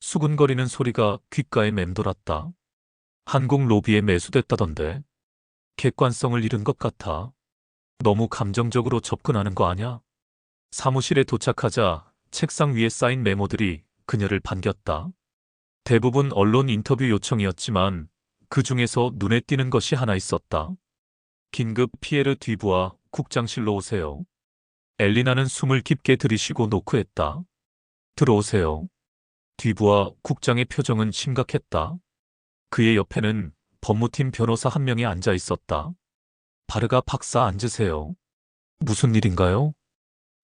수근거리는 소리가 귓가에 맴돌았다. 한국 로비에 매수됐다던데. 객관성을 잃은 것 같아. 너무 감정적으로 접근하는 거 아냐? 사무실에 도착하자 책상 위에 쌓인 메모들이 그녀를 반겼다. 대부분 언론 인터뷰 요청이었지만 그 중에서 눈에 띄는 것이 하나 있었다. 긴급 피에르 뒤부아 국장실로 오세요. 엘리나는 숨을 깊게 들이쉬고 노크했다. 들어오세요. 뒤부아 국장의 표정은 심각했다. 그의 옆에는 법무팀 변호사 한 명이 앉아 있었다. 바르가 박사 앉으세요. 무슨 일인가요?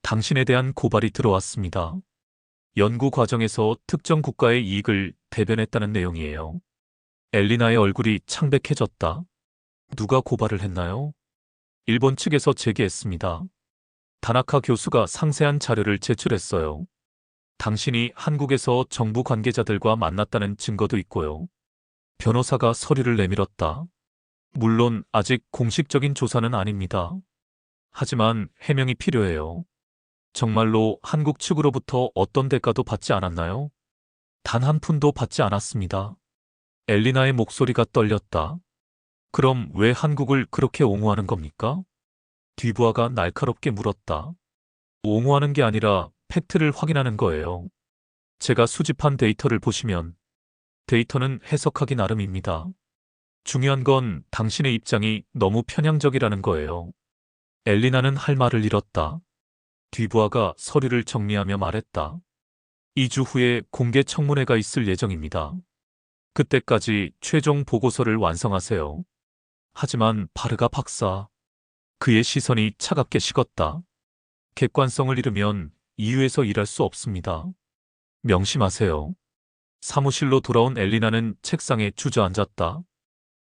당신에 대한 고발이 들어왔습니다. 연구 과정에서 특정 국가의 이익을 대변했다는 내용이에요. 엘리나의 얼굴이 창백해졌다. 누가 고발을 했나요? 일본 측에서 제기했습니다. 다나카 교수가 상세한 자료를 제출했어요. 당신이 한국에서 정부 관계자들과 만났다는 증거도 있고요. 변호사가 서류를 내밀었다. 물론 아직 공식적인 조사는 아닙니다. 하지만 해명이 필요해요. 정말로 한국 측으로부터 어떤 대가도 받지 않았나요? 단 한 푼도 받지 않았습니다. 엘리나의 목소리가 떨렸다. 그럼 왜 한국을 그렇게 옹호하는 겁니까? 뒤부아가 날카롭게 물었다. 옹호하는 게 아니라 팩트를 확인하는 거예요. 제가 수집한 데이터를 보시면 데이터는 해석하기 나름입니다. 중요한 건 당신의 입장이 너무 편향적이라는 거예요. 엘리나는 할 말을 잃었다. 뒤부아가 서류를 정리하며 말했다. 2주 후에 공개 청문회가 있을 예정입니다. 그때까지 최종 보고서를 완성하세요. 하지만 바르가 박사, 그의 시선이 차갑게 식었다. 객관성을 잃으면 EU에서 일할 수 없습니다. 명심하세요. 사무실로 돌아온 엘리나는 책상에 주저앉았다.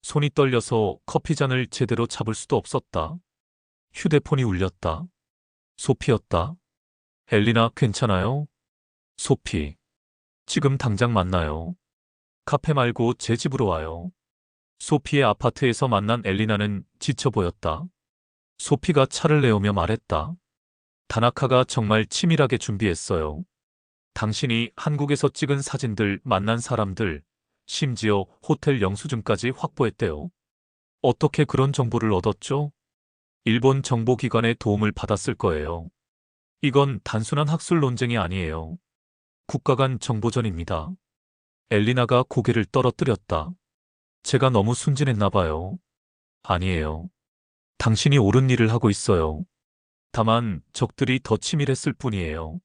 손이 떨려서 커피잔을 제대로 잡을 수도 없었다. 휴대폰이 울렸다. 소피였다. 엘리나 괜찮아요? 소피. 지금 당장 만나요. 카페 말고 제 집으로 와요. 소피의 아파트에서 만난 엘리나는 지쳐 보였다. 소피가 차를 내오며 말했다. 다나카가 정말 치밀하게 준비했어요. 당신이 한국에서 찍은 사진들, 만난 사람들, 심지어 호텔 영수증까지 확보했대요. 어떻게 그런 정보를 얻었죠? 일본 정보기관의 도움을 받았을 거예요. 이건 단순한 학술 논쟁이 아니에요. 국가 간 정보전입니다. 엘리나가 고개를 떨어뜨렸다. 제가 너무 순진했나 봐요. 아니에요. 당신이 옳은 일을 하고 있어요. 다만 적들이 더 치밀했을 뿐이에요.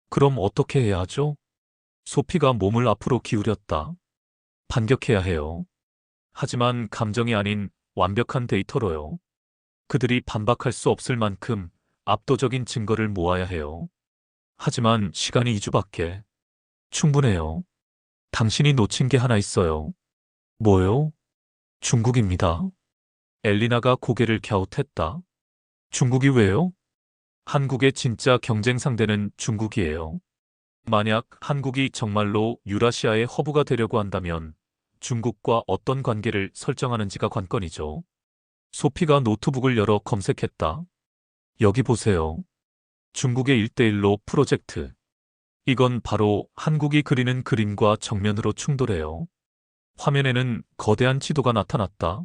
그럼 어떻게 해야 하죠? 소피가 몸을 앞으로 기울였다. 반격해야 해요. 하지만 감정이 아닌 완벽한 데이터로요. 그들이 반박할 수 없을 만큼 압도적인 증거를 모아야 해요. 하지만 시간이 2주밖에 충분해요. 당신이 놓친 게 하나 있어요. 뭐요? 중국입니다. 엘리나가 고개를 갸웃했다. 중국이 왜요? 한국의 진짜 경쟁 상대는 중국이에요. 만약 한국이 정말로 유라시아의 허브가 되려고 한다면 중국과 어떤 관계를 설정하는지가 관건이죠. 소피가 노트북을 열어 검색했다. 여기 보세요. 중국의 1대1로 프로젝트. 이건 바로 한국이 그리는 그림과 정면으로 충돌해요. 화면에는 거대한 지도가 나타났다.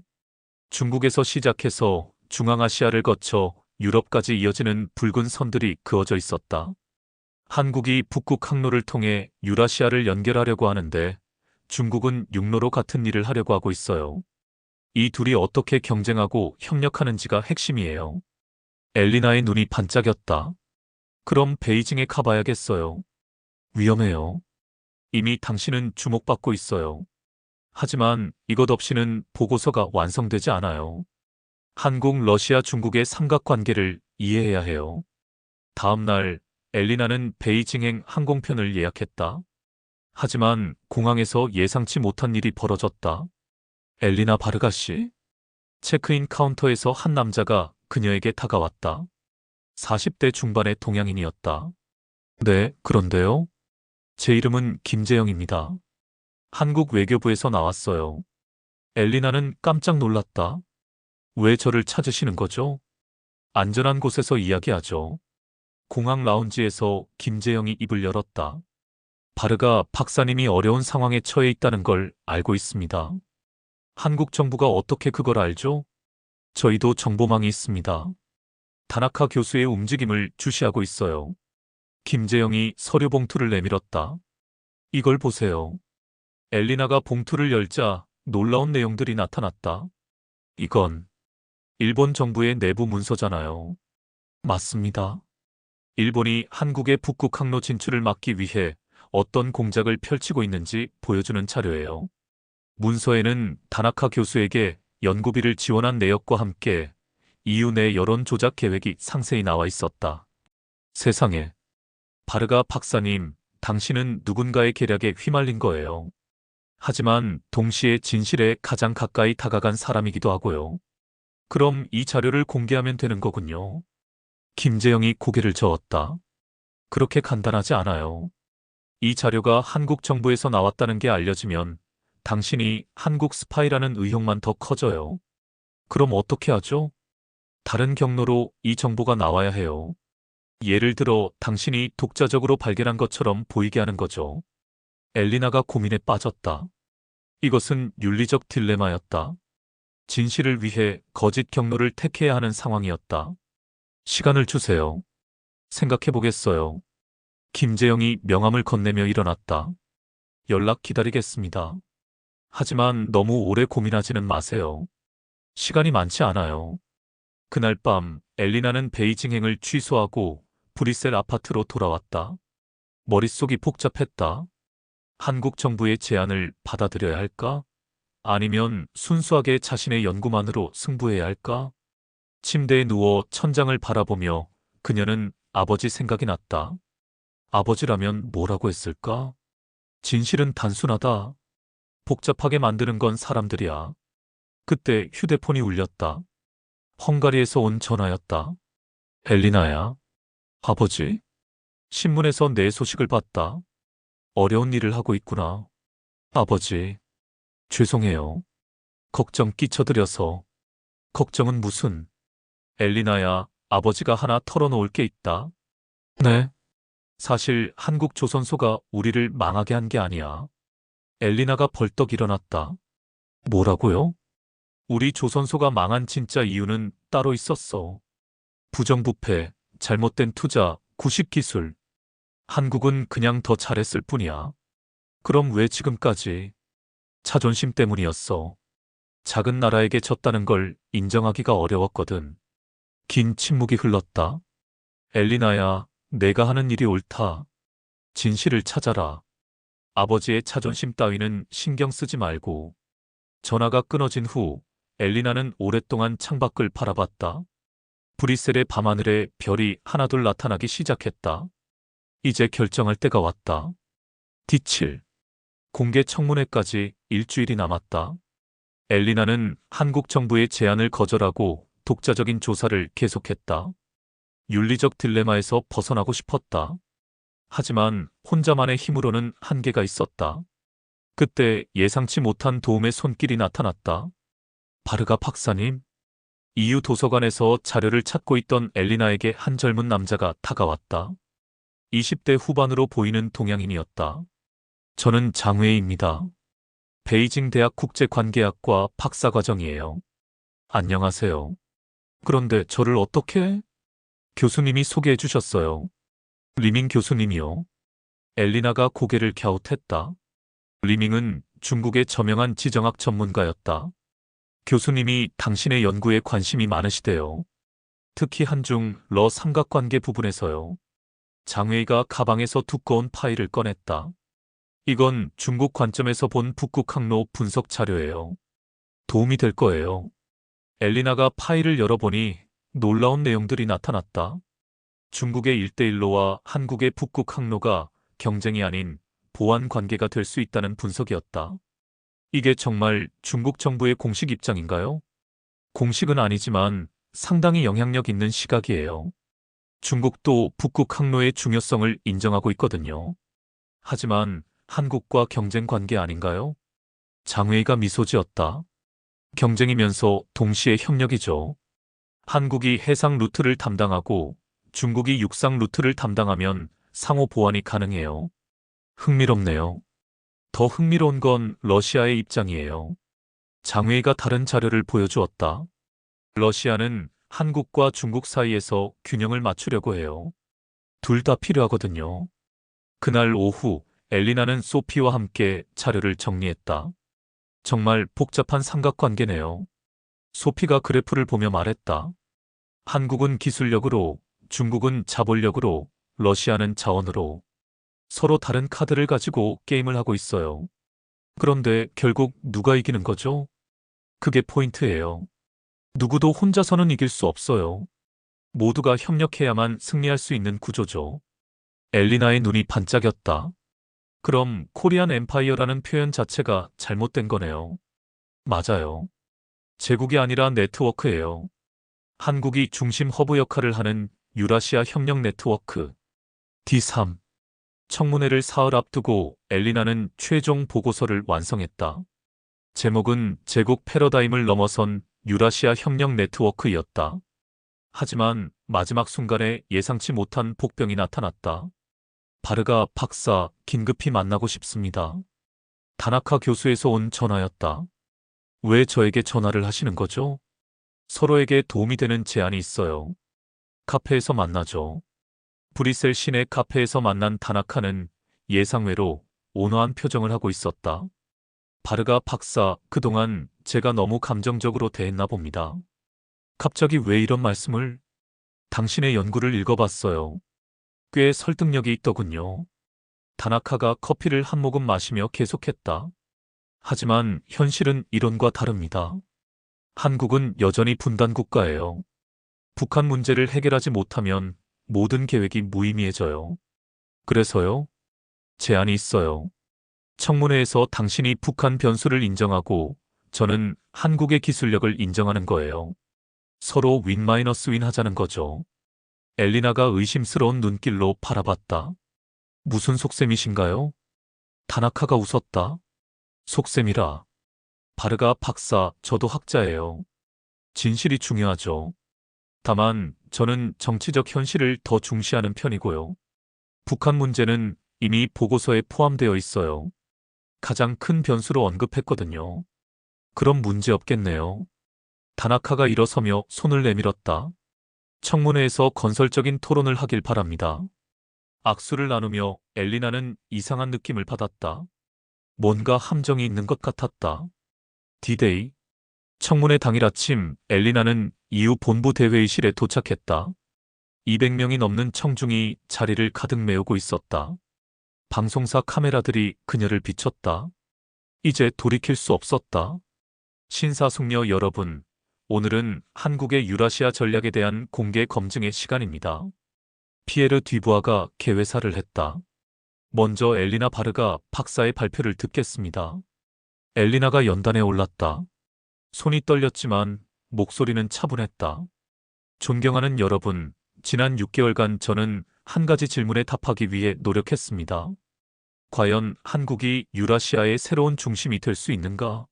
중국에서 시작해서 중앙아시아를 거쳐 유럽까지 이어지는 붉은 선들이 그어져 있었다. 한국이 북극 항로를 통해 유라시아를 연결하려고 하는데 중국은 육로로 같은 일을 하려고 하고 있어요. 이 둘이 어떻게 경쟁하고 협력하는지가 핵심이에요. 엘리나의 눈이 반짝였다. 그럼 베이징에 가봐야겠어요. 위험해요. 이미 당신은 주목받고 있어요. 하지만 이것 없이는 보고서가 완성되지 않아요. 한국, 러시아, 중국의 삼각관계를 이해해야 해요. 다음 날 엘리나는 베이징행 항공편을 예약했다. 하지만 공항에서 예상치 못한 일이 벌어졌다. 엘리나 바르가 씨? 체크인 카운터에서 한 남자가 그녀에게 다가왔다. 40대 중반의 동양인이었다. 네, 그런데요. 제 이름은 김재영입니다. 한국 외교부에서 나왔어요. 엘리나는 깜짝 놀랐다. 왜 저를 찾으시는 거죠? 안전한 곳에서 이야기하죠. 공항 라운지에서 김재영이 입을 열었다. 바르가 박사님이 어려운 상황에 처해 있다는 걸 알고 있습니다. 한국 정부가 어떻게 그걸 알죠? 저희도 정보망이 있습니다. 다나카 교수의 움직임을 주시하고 있어요. 김재영이 서류 봉투를 내밀었다. 이걸 보세요. 엘리나가 봉투를 열자 놀라운 내용들이 나타났다. 이건 일본 정부의 내부 문서잖아요. 맞습니다. 일본이 한국의 북극 항로 진출을 막기 위해 어떤 공작을 펼치고 있는지 보여주는 자료예요. 문서에는 다나카 교수에게 연구비를 지원한 내역과 함께 EU 내 여론 조작 계획이 상세히 나와 있었다. 세상에. 바르가 박사님, 당신은 누군가의 계략에 휘말린 거예요. 하지만 동시에 진실에 가장 가까이 다가간 사람이기도 하고요. 그럼 이 자료를 공개하면 되는 거군요. 김재영이 고개를 저었다. 그렇게 간단하지 않아요. 이 자료가 한국 정부에서 나왔다는 게 알려지면 당신이 한국 스파이라는 의혹만 더 커져요. 그럼 어떻게 하죠? 다른 경로로 이 정보가 나와야 해요. 예를 들어 당신이 독자적으로 발견한 것처럼 보이게 하는 거죠. 엘리나가 고민에 빠졌다. 이것은 윤리적 딜레마였다. 진실을 위해 거짓 경로를 택해야 하는 상황이었다. 시간을 주세요. 생각해 보겠어요. 김재영이 명함을 건네며 일어났다. 연락 기다리겠습니다. 하지만 너무 오래 고민하지는 마세요. 시간이 많지 않아요. 그날 밤 엘리나는 베이징행을 취소하고 브뤼셀 아파트로 돌아왔다. 머릿속이 복잡했다. 한국 정부의 제안을 받아들여야 할까? 아니면 순수하게 자신의 연구만으로 승부해야 할까? 침대에 누워 천장을 바라보며 그녀는 아버지 생각이 났다. 아버지라면 뭐라고 했을까? 진실은 단순하다. 복잡하게 만드는 건 사람들이야. 그때 휴대폰이 울렸다. 헝가리에서 온 전화였다. 엘리나야. 아버지. 신문에서 내 소식을 봤다. 어려운 일을 하고 있구나. 아버지. 죄송해요. 걱정 끼쳐드려서. 걱정은 무슨. 엘리나야, 아버지가 하나 털어놓을 게 있다. 네. 사실 한국 조선소가 우리를 망하게 한 게 아니야. 엘리나가 벌떡 일어났다. 뭐라고요? 우리 조선소가 망한 진짜 이유는 따로 있었어. 부정부패, 잘못된 투자, 구식기술. 한국은 그냥 더 잘했을 뿐이야. 그럼 왜 지금까지? 자존심 때문이었어. 작은 나라에게 졌다는 걸 인정하기가 어려웠거든. 긴 침묵이 흘렀다. 엘리나야, 내가 하는 일이 옳다. 진실을 찾아라. 아버지의 자존심 따위는 신경 쓰지 말고. 전화가 끊어진 후 엘리나는 오랫동안 창밖을 바라봤다. 브뤼셀의 밤하늘에 별이 하나둘 나타나기 시작했다. 이제 결정할 때가 왔다. 디칠. 공개 청문회까지 일주일이 남았다. 엘리나는 한국 정부의 제안을 거절하고 독자적인 조사를 계속했다. 윤리적 딜레마에서 벗어나고 싶었다. 하지만 혼자만의 힘으로는 한계가 있었다. 그때 예상치 못한 도움의 손길이 나타났다. 바르가 박사님, EU 도서관에서 자료를 찾고 있던 엘리나에게 한 젊은 남자가 다가왔다. 20대 후반으로 보이는 동양인이었다. 저는 장웨이입니다. 베이징 대학 국제관계학과 박사과정이에요. 안녕하세요. 그런데 저를 어떻게? 교수님이 소개해 주셨어요. 리밍 교수님이요. 엘리나가 고개를 갸웃했다. 리밍은 중국의 저명한 지정학 전문가였다. 교수님이 당신의 연구에 관심이 많으시대요. 특히 한중 러 삼각관계 부분에서요. 장웨이가 가방에서 두꺼운 파일을 꺼냈다. 이건 중국 관점에서 본 북극 항로 분석 자료예요. 도움이 될 거예요. 엘리나가 파일을 열어보니 놀라운 내용들이 나타났다. 중국의 일대일로와 한국의 북극 항로가 경쟁이 아닌 보완 관계가 될 수 있다는 분석이었다. 이게 정말 중국 정부의 공식 입장인가요? 공식은 아니지만 상당히 영향력 있는 시각이에요. 중국도 북극 항로의 중요성을 인정하고 있거든요. 하지만 한국과 경쟁 관계 아닌가요? 장웨이가 미소 지었다. 경쟁이면서 동시에 협력이죠. 한국이 해상 루트를 담당하고 중국이 육상 루트를 담당하면 상호 보완이 가능해요. 흥미롭네요. 더 흥미로운 건 러시아의 입장이에요. 장웨이가 다른 자료를 보여주었다. 러시아는 한국과 중국 사이에서 균형을 맞추려고 해요. 둘 다 필요하거든요. 그날 오후 엘리나는 소피와 함께 자료를 정리했다. 정말 복잡한 삼각관계네요. 소피가 그래프를 보며 말했다. 한국은 기술력으로, 중국은 자본력으로, 러시아는 자원으로 서로 다른 카드를 가지고 게임을 하고 있어요. 그런데 결국 누가 이기는 거죠? 그게 포인트예요. 누구도 혼자서는 이길 수 없어요. 모두가 협력해야만 승리할 수 있는 구조죠. 엘리나의 눈이 반짝였다. 그럼 코리안 엠파이어라는 표현 자체가 잘못된 거네요. 맞아요. 제국이 아니라 네트워크예요. 한국이 중심 허브 역할을 하는 유라시아 협력 네트워크 D3. 청문회를 사흘 앞두고 엘리나는 최종 보고서를 완성했다. 제목은 제국 패러다임을 넘어선 유라시아 협력 네트워크였다. 하지만 마지막 순간에 예상치 못한 복병이 나타났다. 바르가 박사, 긴급히 만나고 싶습니다. 다나카 교수에서 온 전화였다. 왜 저에게 전화를 하시는 거죠? 서로에게 도움이 되는 제안이 있어요. 카페에서 만나죠. 브뤼셀 시내 카페에서 만난 다나카는 예상외로 온화한 표정을 하고 있었다. 바르가 박사, 그동안 제가 너무 감정적으로 대했나 봅니다. 갑자기 왜 이런 말씀을? 당신의 연구를 읽어봤어요. 꽤 설득력이 있더군요. 다나카가 커피를 한 모금 마시며 계속했다. 하지만 현실은 이론과 다릅니다. 한국은 여전히 분단 국가예요. 북한 문제를 해결하지 못하면 모든 계획이 무의미해져요. 그래서요? 제안이 있어요. 청문회에서 당신이 북한 변수를 인정하고 저는 한국의 기술력을 인정하는 거예요. 서로 윈-윈 하자는 거죠. 엘리나가 의심스러운 눈길로 바라봤다. 무슨 속셈이신가요? 다나카가 웃었다. 속셈이라. 바르가 박사, 저도 학자예요. 진실이 중요하죠. 다만 저는 정치적 현실을 더 중시하는 편이고요. 북한 문제는 이미 보고서에 포함되어 있어요. 가장 큰 변수로 언급했거든요. 그럼 문제 없겠네요. 다나카가 일어서며 손을 내밀었다. 청문회에서 건설적인 토론을 하길 바랍니다. 악수를 나누며 엘리나는 이상한 느낌을 받았다. 뭔가 함정이 있는 것 같았다. D-Day. 청문회 당일 아침 엘리나는 EU 본부 대회의실에 도착했다. 200명이 넘는 청중이 자리를 가득 메우고 있었다. 방송사 카메라들이 그녀를 비췄다. 이제 돌이킬 수 없었다. 신사숙녀 여러분, 오늘은 한국의 유라시아 전략에 대한 공개 검증의 시간입니다. 피에르 뒤부아가 개회사를 했다. 먼저 엘리나 바르가 박사의 발표를 듣겠습니다. 엘리나가 연단에 올랐다. 손이 떨렸지만 목소리는 차분했다. 존경하는 여러분, 지난 6개월간 저는 한 가지 질문에 답하기 위해 노력했습니다. 과연 한국이 유라시아의 새로운 중심이 될 수 있는가?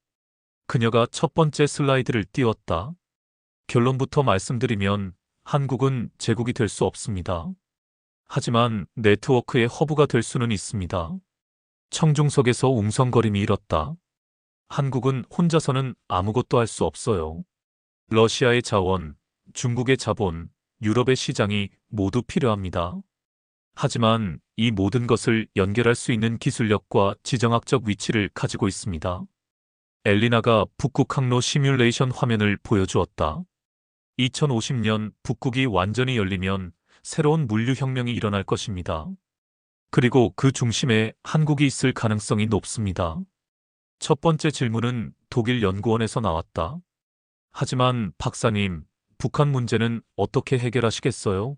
그녀가 첫 번째 슬라이드를 띄웠다. 결론부터 말씀드리면 한국은 제국이 될 수 없습니다. 하지만 네트워크의 허브가 될 수는 있습니다. 청중석에서 웅성거림이 일었다. 한국은 혼자서는 아무것도 할 수 없어요. 러시아의 자원, 중국의 자본, 유럽의 시장이 모두 필요합니다. 하지만 이 모든 것을 연결할 수 있는 기술력과 지정학적 위치를 가지고 있습니다. 엘리나가 북극 항로 시뮬레이션 화면을 보여주었다. 2050년 북극이 완전히 열리면 새로운 물류혁명이 일어날 것입니다. 그리고 그 중심에 한국이 있을 가능성이 높습니다. 첫 번째 질문은 독일 연구원에서 나왔다. 하지만 박사님, 북한 문제는 어떻게 해결하시겠어요?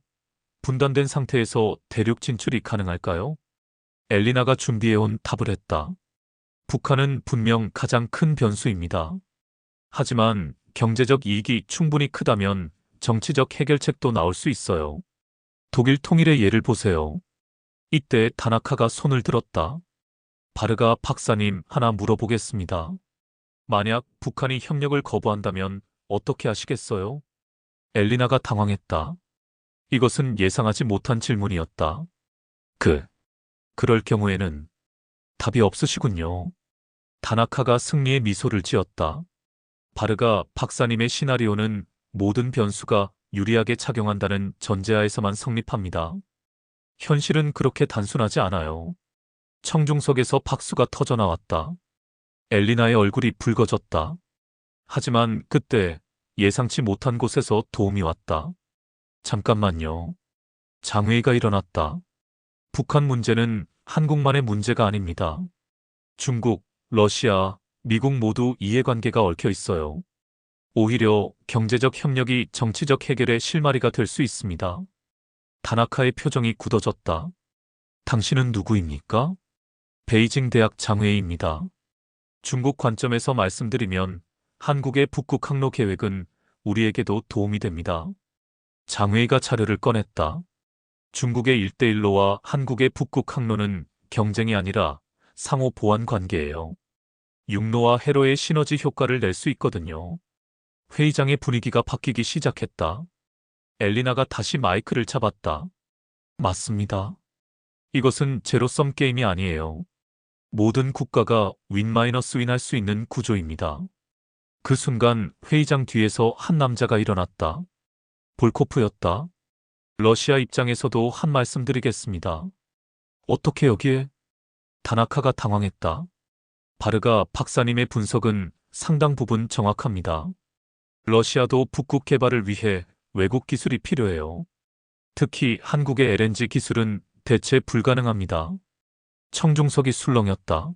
분단된 상태에서 대륙 진출이 가능할까요? 엘리나가 준비해온 답을 했다. 북한은 분명 가장 큰 변수입니다. 하지만 경제적 이익이 충분히 크다면 정치적 해결책도 나올 수 있어요. 독일 통일의 예를 보세요. 이때 다나카가 손을 들었다. 바르가 박사님 하나 물어보겠습니다. 만약 북한이 협력을 거부한다면 어떻게 하시겠어요? 엘리나가 당황했다. 이것은 예상하지 못한 질문이었다. 그럴 경우에는 답이 없으시군요. 다나카가 승리의 미소를 지었다. 바르가 박사님의 시나리오는 모든 변수가 유리하게 작용한다는 전제하에서만 성립합니다. 현실은 그렇게 단순하지 않아요. 청중석에서 박수가 터져 나왔다. 엘리나의 얼굴이 붉어졌다. 하지만 그때 예상치 못한 곳에서 도움이 왔다. 잠깐만요. 장회의가 일어났다. 북한 문제는 한국만의 문제가 아닙니다. 중국, 러시아, 미국 모두 이해관계가 얽혀 있어요. 오히려 경제적 협력이 정치적 해결의 실마리가 될 수 있습니다. 다나카의 표정이 굳어졌다. 당신은 누구입니까? 베이징 대학 장회의입니다. 중국 관점에서 말씀드리면 한국의 북극 항로 계획은 우리에게도 도움이 됩니다. 장회의가 자료를 꺼냈다. 중국의 일대일로와 한국의 북극 항로는 경쟁이 아니라 상호 보완 관계예요. 육로와 해로의 시너지 효과를 낼 수 있거든요. 회의장의 분위기가 바뀌기 시작했다. 엘리나가 다시 마이크를 잡았다. 맞습니다. 이것은 제로섬 게임이 아니에요. 모든 국가가 윈-윈 할 수 있는 구조입니다. 그 순간 회의장 뒤에서 한 남자가 일어났다. 볼코프였다. 러시아 입장에서도 한 말씀 드리겠습니다. 어떻게 여기에? 다나카가 당황했다. 바르가 박사님의 분석은 상당 부분 정확합니다. 러시아도 북극 개발을 위해 외국 기술이 필요해요. 특히 한국의 LNG 기술은 대체 불가능합니다. 청중석이 술렁였다.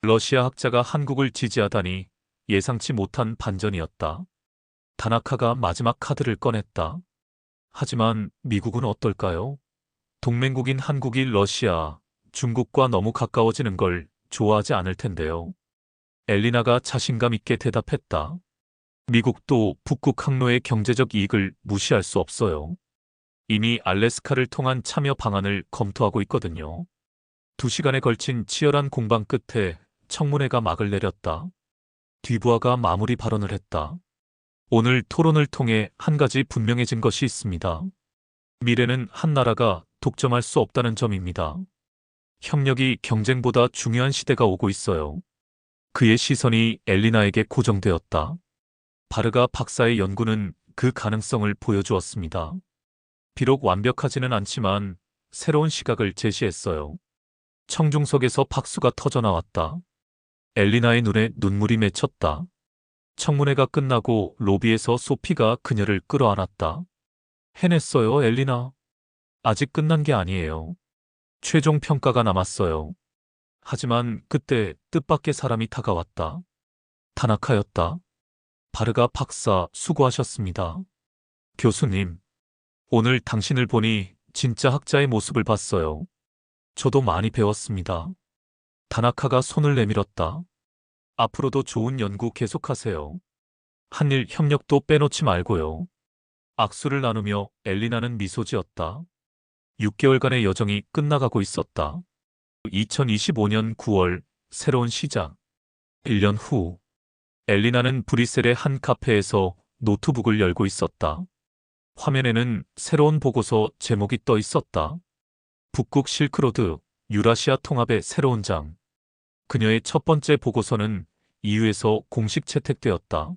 러시아 학자가 한국을 지지하다니 예상치 못한 반전이었다. 다나카가 마지막 카드를 꺼냈다. 하지만 미국은 어떨까요? 동맹국인 한국이 러시아, 중국과 너무 가까워지는 걸 좋아하지 않을 텐데요. 엘리나가 자신감 있게 대답했다. 미국도 북극 항로의 경제적 이익을 무시할 수 없어요. 이미 알래스카를 통한 참여 방안을 검토하고 있거든요. 2시간에 걸친 치열한 공방 끝에 청문회가 막을 내렸다. 뒤부하가 마무리 발언을 했다. 오늘 토론을 통해 한 가지 분명해진 것이 있습니다. 미래는 한 나라가 독점할 수 없다는 점입니다. 협력이 경쟁보다 중요한 시대가 오고 있어요. 그의 시선이 엘리나에게 고정되었다. 바르가 박사의 연구는 그 가능성을 보여주었습니다. 비록 완벽하지는 않지만 새로운 시각을 제시했어요. 청중석에서 박수가 터져 나왔다. 엘리나의 눈에 눈물이 맺혔다. 청문회가 끝나고 로비에서 소피가 그녀를 끌어안았다. 해냈어요, 엘리나. 아직 끝난 게 아니에요. 최종 평가가 남았어요. 하지만 그때 뜻밖의 사람이 다가왔다. 타나카였다. 바르가 박사 수고하셨습니다. 교수님, 오늘 당신을 보니 진짜 학자의 모습을 봤어요. 저도 많이 배웠습니다. 다나카가 손을 내밀었다. 앞으로도 좋은 연구 계속하세요. 한일 협력도 빼놓지 말고요. 악수를 나누며 엘리나는 미소 지었다. 6개월간의 여정이 끝나가고 있었다. 2025년 9월 새로운 시작. 1년 후 엘리나는 브뤼셀의 한 카페에서 노트북을 열고 있었다. 화면에는 새로운 보고서 제목이 떠 있었다. 북극 실크로드, 유라시아 통합의 새로운 장. 그녀의 첫 번째 보고서는 EU에서 공식 채택되었다.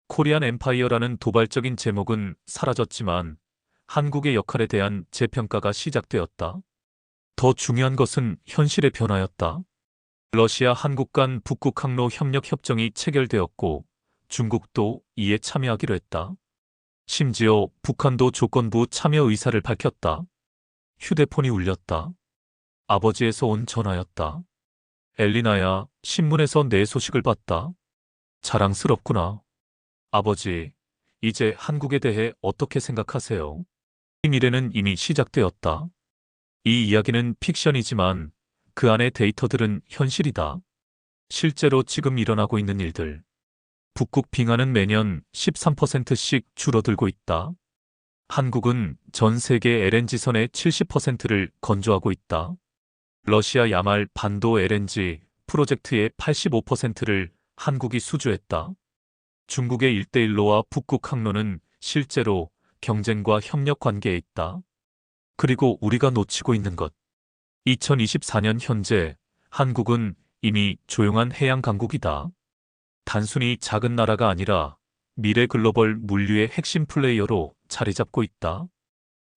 코리안 엠파이어라는 도발적인 제목은 사라졌지만 한국의 역할에 대한 재평가가 시작되었다. 더 중요한 것은 현실의 변화였다. 러시아 한국 간 북극 항로 협력 협정이 체결되었고 중국도 이에 참여하기로 했다. 심지어 북한도 조건부 참여 의사를 밝혔다. 휴대폰이 울렸다. 아버지에서 온 전화였다. 엘리나야, 신문에서 내 소식을 봤다. 자랑스럽구나. 아버지, 이제 한국에 대해 어떻게 생각하세요? 이 미래는 이미 시작되었다. 이 이야기는 픽션이지만 그 안의 데이터들은 현실이다. 실제로 지금 일어나고 있는 일들. 북극 빙하는 매년 13%씩 줄어들고 있다. 한국은 전 세계 LNG선의 70%를 건조하고 있다. 러시아 야말 반도 LNG 프로젝트의 85%를 한국이 수주했다. 중국의 일대일로와 북극 항로는 실제로 경쟁과 협력 관계에 있다. 그리고 우리가 놓치고 있는 것. 2024년 현재 한국은 이미 조용한 해양 강국이다. 단순히 작은 나라가 아니라 미래 글로벌 물류의 핵심 플레이어로 자리 잡고 있다.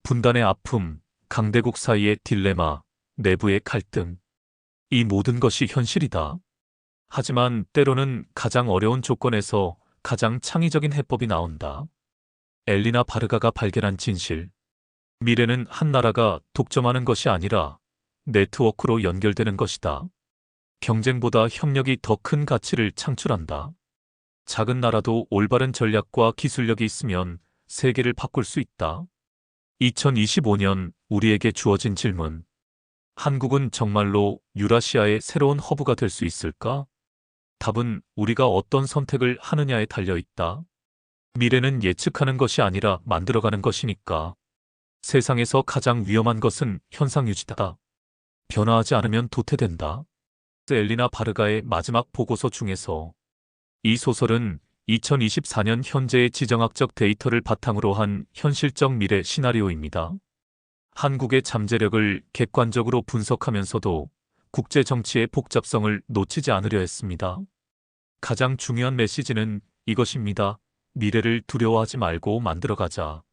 분단의 아픔, 강대국 사이의 딜레마, 내부의 갈등. 이 모든 것이 현실이다. 하지만 때로는 가장 어려운 조건에서 가장 창의적인 해법이 나온다. 엘리나 바르가가 발견한 진실. 미래는 한 나라가 독점하는 것이 아니라 네트워크로 연결되는 것이다. 경쟁보다 협력이 더 큰 가치를 창출한다. 작은 나라도 올바른 전략과 기술력이 있으면 세계를 바꿀 수 있다. 2025년 우리에게 주어진 질문. 한국은 정말로 유라시아의 새로운 허브가 될 수 있을까? 답은 우리가 어떤 선택을 하느냐에 달려 있다. 미래는 예측하는 것이 아니라 만들어가는 것이니까. 세상에서 가장 위험한 것은 현상 유지다. 변화하지 않으면 도태된다. 엘리나 바르가의 마지막 보고서 중에서 이 소설은 2024년 현재의 지정학적 데이터를 바탕으로 한 현실적 미래 시나리오입니다. 한국의 잠재력을 객관적으로 분석하면서도 국제 정치의 복잡성을 놓치지 않으려 했습니다. 가장 중요한 메시지는 이것입니다. 미래를 두려워하지 말고 만들어가자.